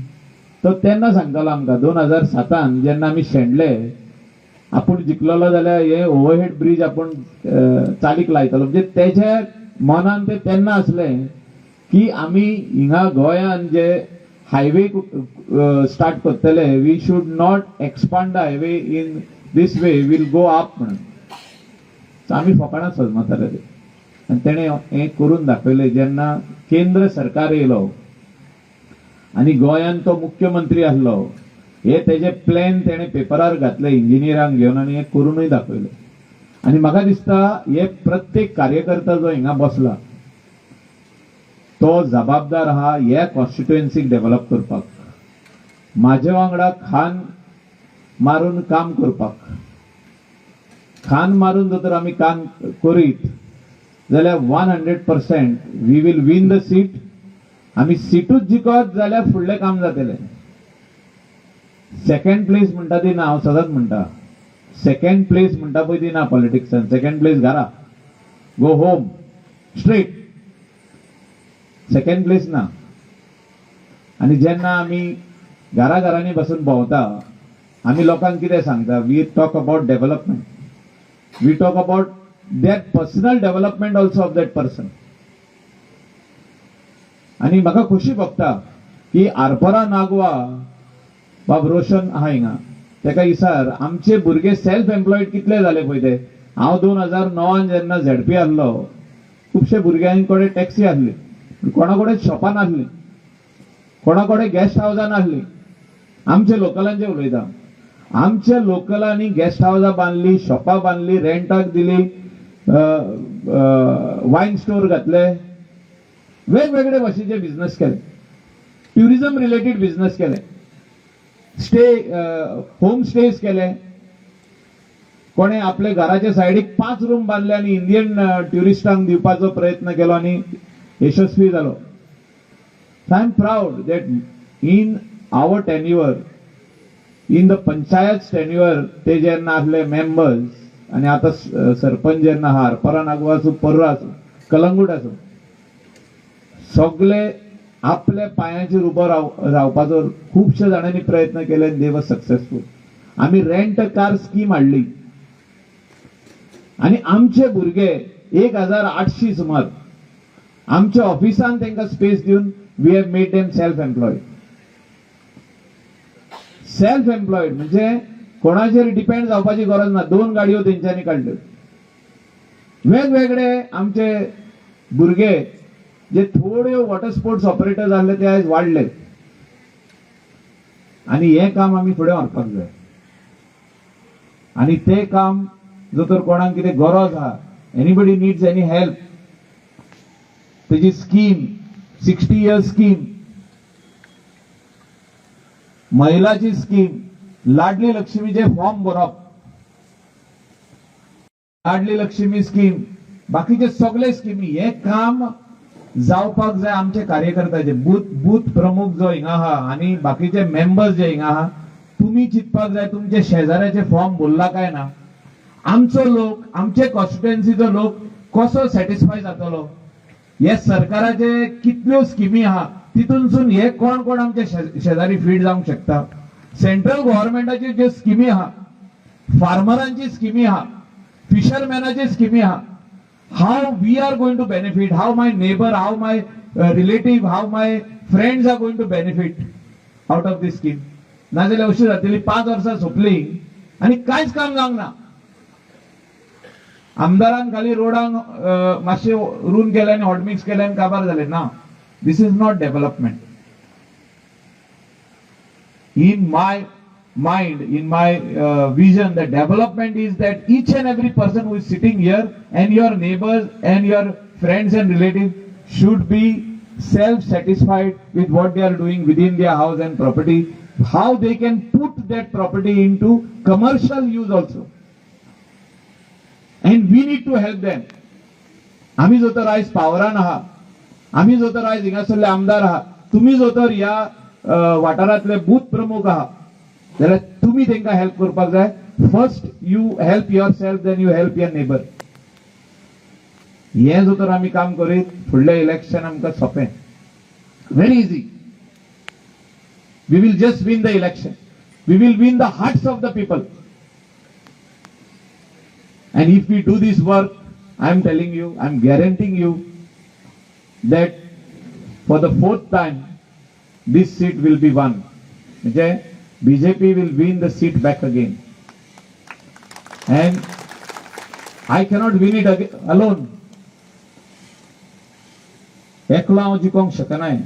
तो तेन्ना सांगतालो आमकां 2007 जेन्ना आमी शेणले आपूण जिखलोलो जाल्यार हे ओव्हरहेड ब्रिज आपूण चालीक लायतलो. म्हणजे तेच्या मनान ते तेन्ना आसलें की आमी हिंगा गोंयान जे हायवे स्टार्ट करतले, we should not expand the highway in this way, will go up म्हणून. आमी फकाणां सजमताले ते. आनी तेणे हें करून दाखयलें. जेन्ना केंद्र सरकार येयलो आनी गोंयान तो मुख्यमंत्री आसलो, हे तेजे प्लॅन तेणे पेपरार घातले इंजिनियरांक घेवन आनी हें करूनय दाखयलें. आनी म्हाका दिसता हे प्रत्येक कार्यकर्ता जो हिंगा बसला तो जबाबदार आहा ह्या कॉन्स्टिट्युएन्सीक डेव्हलप करपाक, म्हाजे वांगडा खान मारून काम करपाक. खान मारून जर तर आमी काम करीत जाल्यार 100% we will win the seat. आमी सीटूच जिखत जाल्यार फुडलें काम जातलें. सेकंड प्लेस म्हणटा ती ना. हांव सदांच म्हणटा सेकंड प्लेस म्हणटा पळय ती ना पॉलिटिक्सान. सेकंड प्लेस घरा, go home straight. Second place ना. आनी जेन्ना आमी घराघरांनी बसून भोंवता आमी लोकांक कितें सांगता, we talk about development, we talk about that personal development also of that person. आनी म्हाका खोशी भोगता की आरपोरा नागवा बाब रोशन आहा हिंगा, तेका इसार आमचे भुरगे सेल्फ एम्प्लॉयड कितले जाले पळय ते. हांव 2009 जेन्ना झेडपी आहलो खुबशे भुरग्यां कडेन टॅक्सी आसली, कोणा कडेन शॉपां नासलीं, कोणा कडेन गेस्ट हावसां नासलीं. आमच्या लोकलांचे उलयता, आमच्या लोकलांनी गेस्ट हावसां बांदली, शॉपां बांदली, रेंटाक दिली, वायन स्टोर घातले, वेगवेगळे भाशेचे बिझनेस केले, ट्युरिझम रिलेटेड बिझनेस केले, स्टे होम स्टेज केले. कोणे आपले घराच्या सायडीक 5 रूम बांधले आणि इंडियन ट्युरिस्टांक दिवपाचो प्रयत्न केलो आणि यशस्वी जालो. I am proud that in our tenure, in the panchayat tenure, ते जेन्ना आसले मेंबर्स आणि आता सरपंच जेन्ना आहा, आरपोरा नागवा आसूं, पर्रा आसूं, कलंगूट आसूं, सगळे आपल्या पांयाचेर उबो रावपाचो खुबशे जाणांनी प्रयत्न केले. दे वर सक्सेसफूल. आमी रेंट कार स्कीम हाडली आणि आमचे भुरगे 1800 सुमार आमच्या ऑफिसान तांकां स्पेस दिवन we have made them self employed. Self employed म्हणजे कोणाचेर डिपेंड जावपाची गरज ना. 2 गाडयो तेंच्यांनी काडल्यो. वेगवेगळे आमचे भुरगे जे थोड्यो वॉटर स्पोर्ट्स ऑपरेटर्स आसले ते आयज वाडले आणि हे काम आमी फुडें व्हरपाक जाय. आणि ते काम जर तर कोणाक कितें गरज आहा, एनीबडी नीड्स एनी हेल्प, तेजी स्कीम 60 इयर्स स्कीम, महिलाची स्कीम, लाडली लक्ष्मीचे फॉर्म भरप, लाडली लक्ष्मी स्कीम, बाकीचे सगळे स्किमी, हे काम जावपाक जाय आमचे कार्यकर्त्याचे. बूथ प्रमुख जो हिंगा आहा आणि बाकीचे मेंबर्स जे हिंगा आहा, तुम्ही चिंतपाक जाय तुमचे शेजाऱ्याचे फॉर्म भरला काय ना. आमचो लोक, आमचे कॉन्स्टिट्युएन्सीचो लोक कसो सॅटिस्फाय जातलो. हे सरकाराचे कितल्यो स्किमी आहा तितूनसून हे कोण कोण आमचे शेजारी फीड जावंक शकता. सेंट्रल गव्हर्नमेंटाची ज्यो स्किमी आहा, फार्मरांची स्किमी आहा, फिशरमॅनाची स्किमी आहा, how we are going to benefit, how my neighbor, how my relative, how my friends are going to benefit out of this scheme. नाजाल्यार अशी जातली 5 वर्सां सोंपली आणि कांयच काम जावंक ना. आमदारान खाली रोडांक मातशे रून केले आणि हॉट मिक्स केले आणि काबार झाले ना. This is not development. In my mind, in my vision, the development is that each and every person who is sitting here and your neighbors and your friends and relatives should be self-satisfied with what they are doing within their house and property. how they can put that property into commercial use also. And we need to help them. आम्ही जो तर आयज पावरान आहात, आम्ही जो तर आयज हिंगासरले आमदार आहात, तुम्ही जो तर ह्या वाठारांतले बूथ प्रमुख आहात, जाल्यार तुम्ही तांकां हेल्प करपाक जाय. First you help your self, then you help your neighbour. हे जो तर आमी काम करीत, फुडलें इलेक्शन आमकां सोंपें, very easy. We will just win the election. We will win the hearts of the people. And if we do this work, I am telling you, I am guaranteeing you that for the fourth time, this seat will be won. Okay? BJP will win the seat back again. And I cannot win it alone. एकला हांव जिखोंक शकनाय.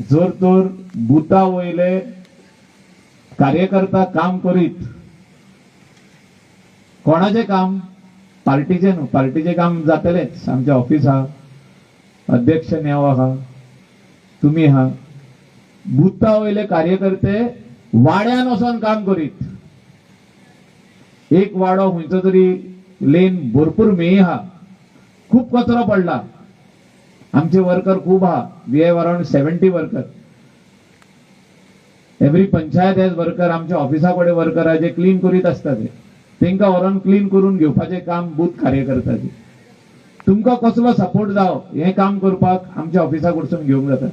जर तर बुथा वयले कार्यकर्ता काम करीत, कोणाचे काम? पार्टीचे न्हू. पार्टीचे काम जातलेच. आमचे ऑफिस आहा, अध्यक्ष नेव आहा, तुम्ही आहा. बुथा वयले कार्यकर्ते वाड्यान वचोन काम करीत. एक वाडो खंयचो तरी लेन भरपूर मेळी आहा, खूप कचरो पडला. आमचे वर्कर खूप आहा. We have around 70 worker. Every panchayat has worker. आमच्या ऑफिसा कडेन वर्कर आहा जे क्लीन करीत आसता ते. तांकां व्हरून क्लीन करून घेवपाचें काम बूथ कार्यकर्त्याचें. तुमकां कसलो सपोर्ट जाव हें काम करपाक आमच्या ऑफिसा कडसून घेवंक जाता.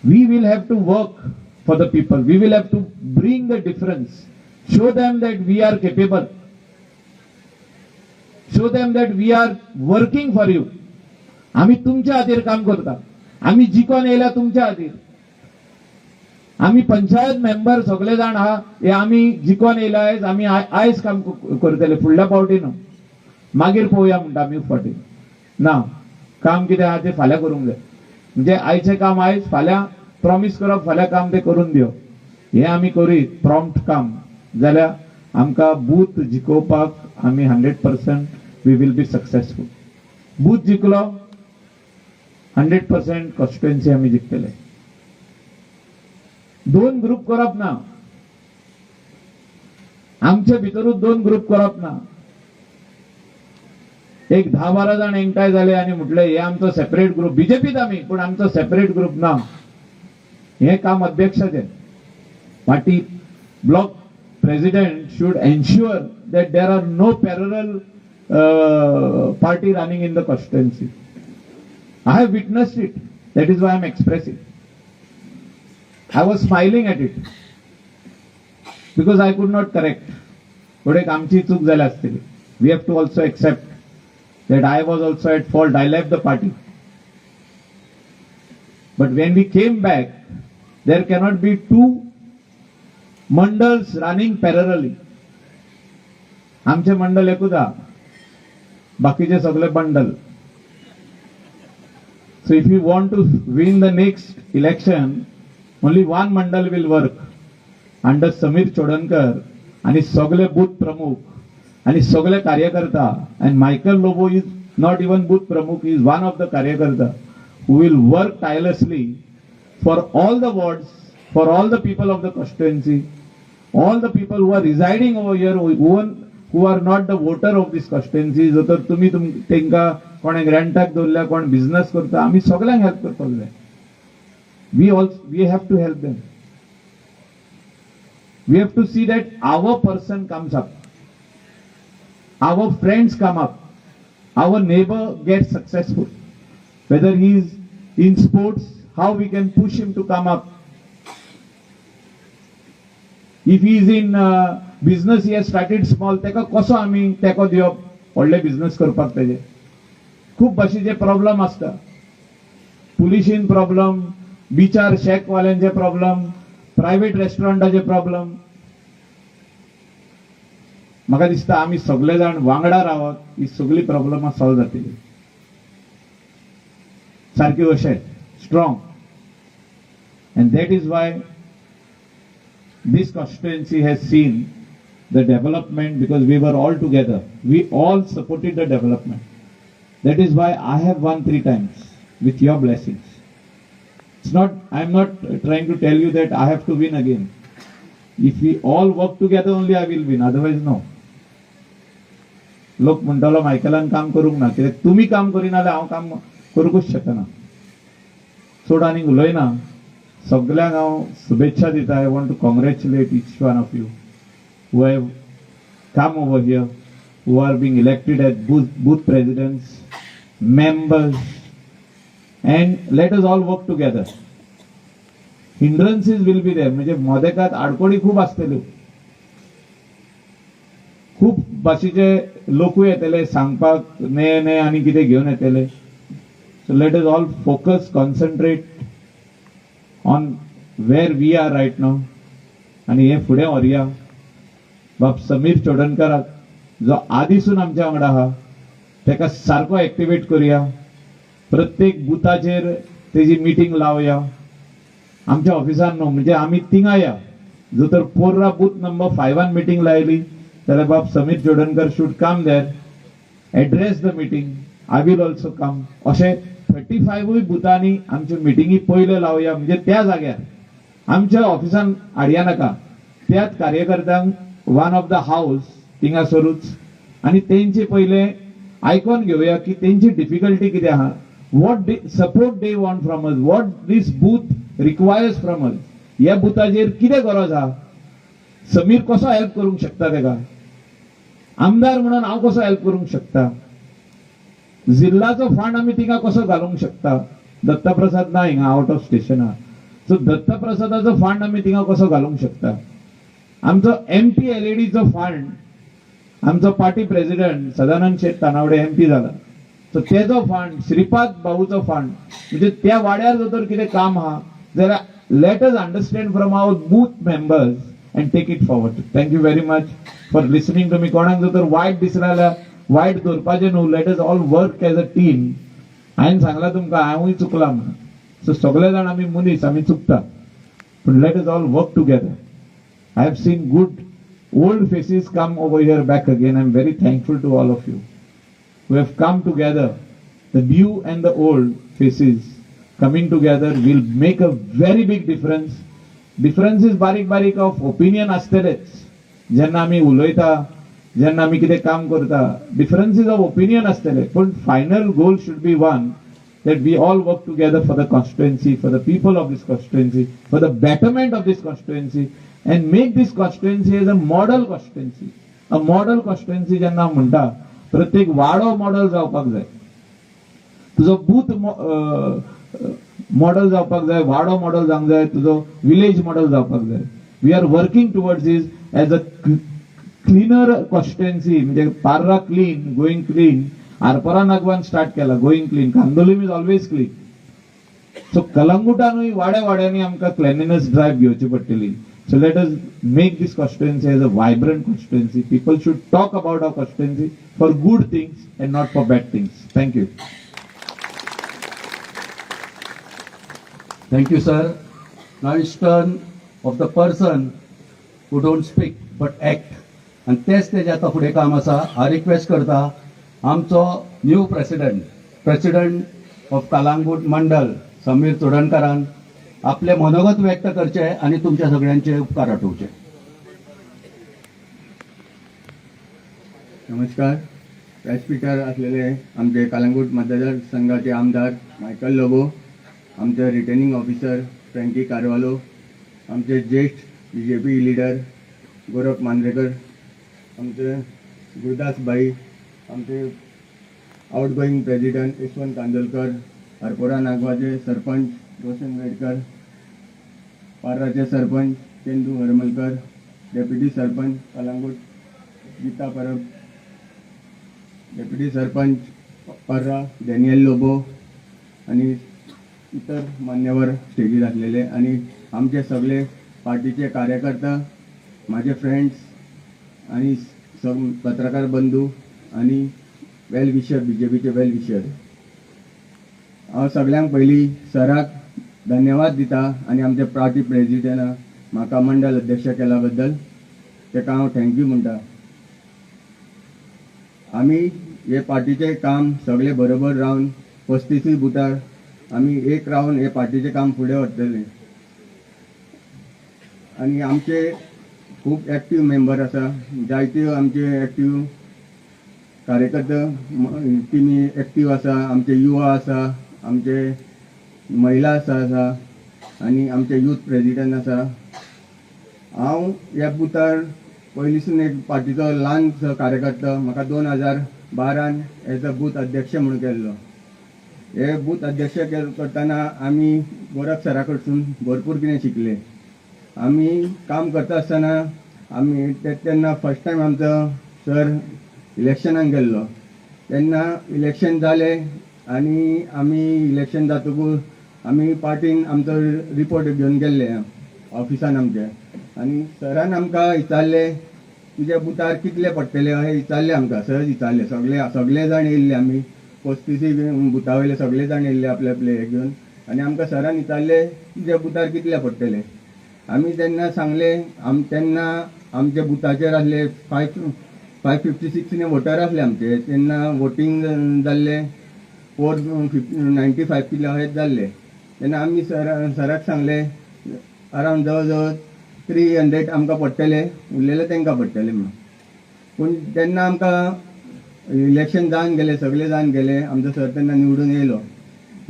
We will have to work for the people. We will have to bring the difference. Show them that we are capable. Show them that we are working for you. आम्ही तुमच्या खातीर काम करता. आम्ही जिखोन येयल्या तुमच्या खातीर. आम्ही पंचायत मेंबर सगळे जाण आहा, हे आम्ही जिखोन येयल्या आयज. आम्ही आयज काम करतले, फुडल्या फावटी न्हू. मागीर पळोवया म्हणटा आमी फावटी. ना, काम कितें आहा तें फाल्यां करूंक जाय. म्हणजे आयचें काम आयज, फाल्यां प्रॉमिस करप फाल्यां काम तें करून दिवप. हे आमी करीत प्रॉम्प्ट काम जाल्यार आमकां बूथ जिखोवपाक आमी 100% we will be successful. Booth जिखलो 100% कॉन्स्टिट्युएन्सी आमी जिखतले. दोन ग्रुप करप ना. आमचे भितरूच दोन ग्रुप करप ना. एक 10-12 जाण एकठांय जाले आनी म्हटले हे आमचो सेपरेट ग्रुप. बीजेपीत आमी, पूण आमचो सेपरेट ग्रुप ना. हे काम अध्यक्षाचें. Party block president should ensure that there are no parallel party running in the constituency. I have witnessed it. That is why I am expressing. I was smiling at it because I could not correct. But एक आमची चूक झाली असतील. We have to also accept that I was also at fault. I left the party. But when we came back, there cannot be two mandals running parallelly. आमचे मंडल एकूच आहा, बाकीचे सगळे bundle. So if you want to win the next election, only one mandal will work under Sameer Chodankar आणि सगळे booth प्रमुख आणि सगळे कार्यकर्ता. And Michael Lobo is not even booth प्रमुख, इज वन ऑफ द कार्यकर्ता who will work tirelessly for all the wards, for all the people of the constituency, all the people who are residing over here, who are not the voter of this constituency. जो तर तुम्ही तेंका कोणे ग्रँटाक दवरल्या, कोण business करता, आम्ही सगळ्यांक हेल्प करपाक जाय. we have to help them. We have to see that our person comes up, our friends come up, our neighbor gets successful. Whether he is in sports, how we can push him to come up. If he is in business, he has started small, तेका कसो आमी तेको दिवप व्हडले business करपाक. तेजे खूप भाशेचे प्रॉब्लेम आसता. पुलिशीन प्रॉब्लेम, बिचार शेक वाल्यांचे प्रॉब्लेम, प्रायव्हेट रेस्टॉरंटाचे प्रॉब्लेम. म्हाका दिसता आमी सगळे जाण वांगडा रावत, ही सगळी प्रॉब्लेमां सॉल्व जातली. सारकी अशें strong. And that is why this constituency has seen the development, because we were all together. We all supported the development. That is why I have won 3 times with your blessings. I'm not trying to tell you that I have to win again. If we all work together only I will win, otherwise no. लोक म्हणटालो मायकलान काम करूंक ना, कित्याक तुमी काम करिना जाल्यार हांव काम करूंकूच शकना. चड आनीक उलयना, सगळ्यांक हांव शुभेच्छा दिता. I want to congratulate each one of you who have come over here, who are being elected as booth presidents, members, and let us all work together. Hindrances will be there. म्हणजे मोदेकात आडकोडी खूप आसतल्यो, खूप भाशेचे लोकूय येतले सांगपाक नये नये आनी कितें घेवन येतले. So let us all focus, concentrate on where we are right now आनी हे फुडें व्हरया. बाब समीर चोडणकराक जो आदीसून आमच्या वांगडा आहा तेका सारको एक्टिवेट करुया. प्रत्येक बुथाचेर तेजी मिटींग लावया. आमच्या ऑफिसान न्हू, म्हणजे आमी थिंगा या. जो तर पोर्रा बूथ नंबर 5 मिटींग लायली जाल्यार बाब Sameer Chodankar should come there, address the meeting. I will also come. अशें 35 बुथांनी आमच्यो मिटींगी पयले लावया. म्हणजे त्या जाग्यार आमच्या ऑफिसान हाडया नाका, त्याच कार्यकर्त्यांक वन ऑफ द हाऊस थिंगा सरूच आणि तेंचे पहिले आयकून घेवया की तेंची डिफिकल्टी कितें आहा, what support they want from us, what this booth requires from us. ह्या बुथाचेर कितें गरज आहा, समीर कसो हेल्प करूंक शकता तेका, आमदार म्हणून हांव कसो हेल्प करूंक शकता, जिल्लाचो फंड आमी थिंगा कसो घालूंक शकता. दत्तप्रसाद ना हिंगा, आउट ऑफ स्टेशन आहा. सो दत्तप्रसादाचो फंड आमी थिंगा कसो घालूंक शकता. आमचो MP LADचो फंड, आमचो party president Sadanand Shet Tanavade MP जाला, सो तेजो फंड, श्रीपाद बाबूचो फंड, म्हणजे त्या वाड्यार जर तर कितें काम आहा जाल्यार let us understand from our booth members and take it forward. Thank you very much for listening to me. कोणाक जर तर वायट दिसलें जाल्यार वायट धरपाचें न्हू. Late us all work as a team. हांवें सांगलां तुमकां हांवूय चुकला म्हणून. सो सगळे जाण आमी मनीस, आमी चुकता, पूण late us all work together. I have seen good old faces come over here back again. I'm very thankful to all of you who have come together. The new and the old faces coming together will make a very big difference. Differences बारीक of opinion आसतलेच. जेन्ना आमी उलयता, जेन्ना आमी कितें काम करता, differences of opinion आसतले, पण final goal should be one, that we all work together for the constituency, for the people of this constituency, for the betterment of this constituency, and make this constituency as a model constituency. A model constituency जेन्ना म्हणटा, प्रत्येक वाडो model जावपाक जाय, तुजो booth model जावपाक जाय, वाडो model जावंक जाय, तुजो विलेज मॉडल जावपाक जाय. We are working towards this as a cleaner constituency. म्हणजे Parra clean, going clean. Arpora Nagoa start केला going clean. Candolim is always clean. So कलंगुटानूय वाड्या वाड्यांनी आमकां क्लेनलीनेस ड्रायव्ह घेवची पडटली. So let us make this constituency as a vibrant constituency. People should talk about our constituency for good things and not for bad things. Thank you. Thank you, sir. Now it's turn of the person who don't speak but act. आणि तेच तेजे आतां फुडें काम आसा. हांव request करता आमचो न्यू प्रेसिडेंट ऑफ कलांगूट मंडल समीर चोडणकरान आपले मनोगत व्यक्त करचे आणि तुमच्या सगळ्यांचे उपकार आठवचे. नमस्कार. व्यासपीठार असलेले आमचे कलंगूट मतदारसंघाचे आमदार मायकल लोबो, आमचे रिटर्निंग ऑफिसर फ्रँकी कारवालो, आमचे ज्येष्ठ BJP लीडर गोरख मांद्रेकर, आमचे गुरदास भाई, आमचे आउटगोईंग प्रेसिडेंट यशवंत कांदोलकर, हरपोरा नागवाचे सरपंच रोशन वेडकर, पार्राचे sarpanch Chendu Harmalkar, deputy sarpanch Calangute Geeta Parab, deputy sarpanch Parra Daniel Lobo आणि इतर मान्यवर स्टेजीर असलेले आणि आमचे सगळे पार्टीचे कार्यकर्ता, माझे फ्रेंड्स आणि पत्रकार बंधू आणि वेल विशर, BJPचे वेल विशर. हांव सगळ्यांक पयलीं सराक धन्यवाद दिता आणि आमच्या पार्टी प्रेसिडेंटान म्हाका मंडल अध्यक्ष केल्या बद्दल ताका हांव थँक्यू म्हणटा. आमी हे पार्टीचे काम सगळे बरोबर रावन 35 बुथार आमी एक रावन हे पार्टीचें काम फुडें व्हरतले. आनी आमचे खूब एक्टीव मेंबर आसा, जायत्यो आमचे एक्टीव कार्यकर्ते टिमी एक्टीव आसा, आमचे युवा आसा, आमचे महिला आसा आनी आमचे यूथ प्रेसिडेंट आसा. हांव ह्या बुथार पयलींसून एक पार्टीचो ल्हानसो कार्यकर्तो. म्हाका 2012 एज अ बूथ अध्यक्ष म्हणून केल्लो. हे बूथ अध्यक्ष करतना आमी गोरख सरा कडसून भरपूर कितें शिकले. आमी काम करता आसतना आमी तेन्ना फर्स्ट टायम आमचो सर इलेक्शनाक गेल्लो. तेन्ना इलेक्शन जालें आनी आमी इलेक्शन जातकूच आमी पार्टीन आमचो रिपोर्ट घेवन गेल्ले ऑफिसान आमचे. आनी सरान आमकां विचारलें तुज्या बुथार कितले पडटले अशें विचारलें आमकां. सहज विचारलें. सगळे जाण येयल्ले आमी 35 बुथा वयले सगळे जाण येयल्ले आपले आपले हे घेवन. आनी आमकां सरान विचारलें तुज्या बुथार कितले पडटले. आमी तेन्ना सांगलें तेन्ना आमचे बुथाचेर आसले 556 वोटर आसले आमचे. तेन्ना वोटींग जाल्ले 495 किलो अशें जाल्ले. तेन्ना आमी सराक सांगलें अरावंड जवळ 300 आमकां पडटले, उरलेले तांकां पडटले म्हणून. पूण तेन्ना आमकां इलेक्शन जावन गेले, सगळे जावन गेले. आमचो सर तेन्ना निवडून येयलो.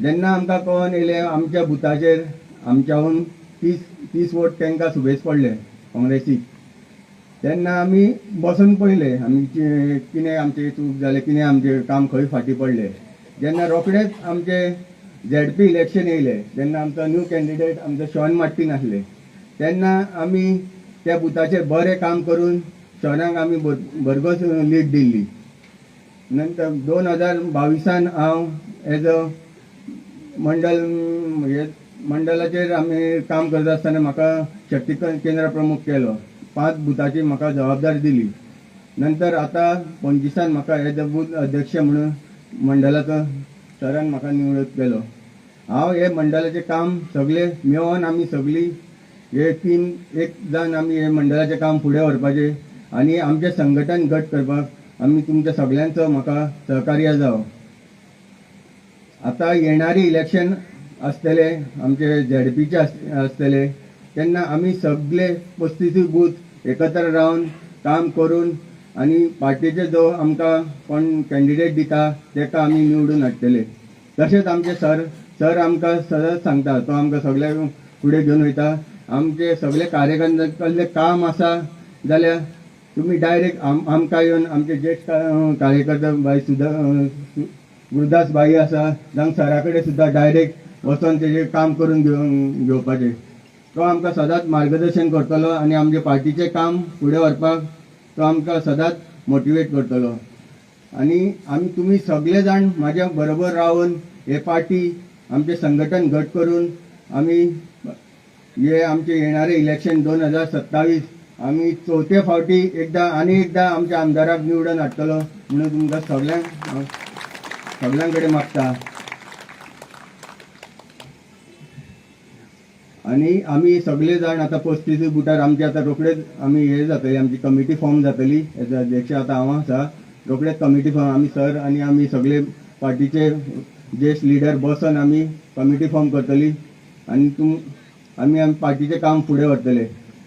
जेन्ना आमकां कळोन येयलें आमच्या बुथाचेर आमच्याहून 30 वोट तांकां सुबेज पडले काँग्रेसीक. तेन्ना आमी बसून पळयले आमी कितें आमचें चूक जालें, कितें आमचें काम खंय फाटीं पडलें. जेन्ना रोखडेंच आमचे ZP इलेक्शन येयले तेन्ना आमचो न्यू कॅन्डिडेट आमचो शॉन मार्टीन आसले. तेन्ना आमी त्या बुथाचेर बरें काम करून शॉनाक आमी भरघोस लीड दिल्ली. नंतर 2022 हांव एज अ मंडलाचेर आमी काम करता आसतना म्हाका शक्ती केंद्र प्रमुख केलो. 5 बुथाची म्हाका जबाबदारी दिली. नंतर आतां 25 म्हाका एज अ बूथ अध्यक्ष म्हणून मंडलाचो सरान म्हाका निवडून केलो. हांव हे मंडलाचें काम सगळे मेळोन आमी सगळीं हे टीम एक जावन आमी हे मंडलाचें काम फुडें व्हरपाचें आनी आमचें संघटन घट करपाक आमी तुमच्या सगळ्यांचो म्हाका सहकार्य जावं. आतां येणारी इलेक्शन आसतले आमचे ZPचे आसतले तेन्ना आमी सगळे 35 बूथ एकत्र रावन काम करून आनी पार्टीचे जो आमकां कोण कॅन्डिडेट दिता ताका आमी निवडून हाडटले. तशेंच आमचे सर आमकां सदांच सांगता, तो आमकां सगळ्यांक फुडें घेवन वयता. आमचे सगळे कार्यकर्त्यांचें काम आसा जाल्यार तुमी डायरेक्ट आमकां येवन आमचे जेश्ठ कार्यकर्ते बाई सुद्दां गुरुदास बाई आसा जावं सरा कडेन सुद्दां डायरेक्ट वचोन तेजें काम करून घेवपाचें. तो आमकां सदांच मार्गदर्शन करतलो आनी आमचे पार्टीचें काम फुडें व्हरपाक तो आमकां सदांच मोटिवेट करतलो. आनी आमी तुमी सगळे जाण म्हाज्या बरोबर रावन हे पार्टी आमचें संघटन घट करून आमी हे आमचे येणारे इलेक्शन 2027 आमी 4थे फावटी आनी एकदा आमच्या आमदाराक निवडून हाडटलो म्हणून तुमकां सगळ्यां कडेन मागता. आनी आमी सगळे जाण आतां 35 बुथार आमचे आतां रोखडेच आमी हे जातली आमची कमिटी फॉर्म जातली. हेजो अध्यक्ष आतां हांव आसा. रोखडेच कमिटी फॉर्म आमी सर आनी आमी सगळे पार्टीचे जेश्ठ लिडर बसून आमी कमिटी फॉर्म करतली आनी आमी पार्टीचें काम फुडें व्हरतले.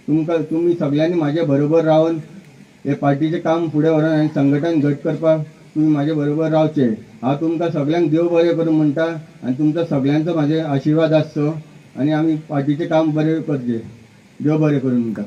तुमी सगळ्यांनी म्हाजे बरोबर रावन हे पार्टीचें काम फुडें व्हरून आनी संघटन घट करपाक तुमी म्हाजे बरोबर रावचे. हांव तुमकां सगळ्यांक देव बरें करूं म्हणटा आनी तुमचो सगळ्यांचो म्हाजे आशिर्वाद आसचो आनी आमी पार्टीचें काम बरें करचें. देव बरें करूं म्हणटा.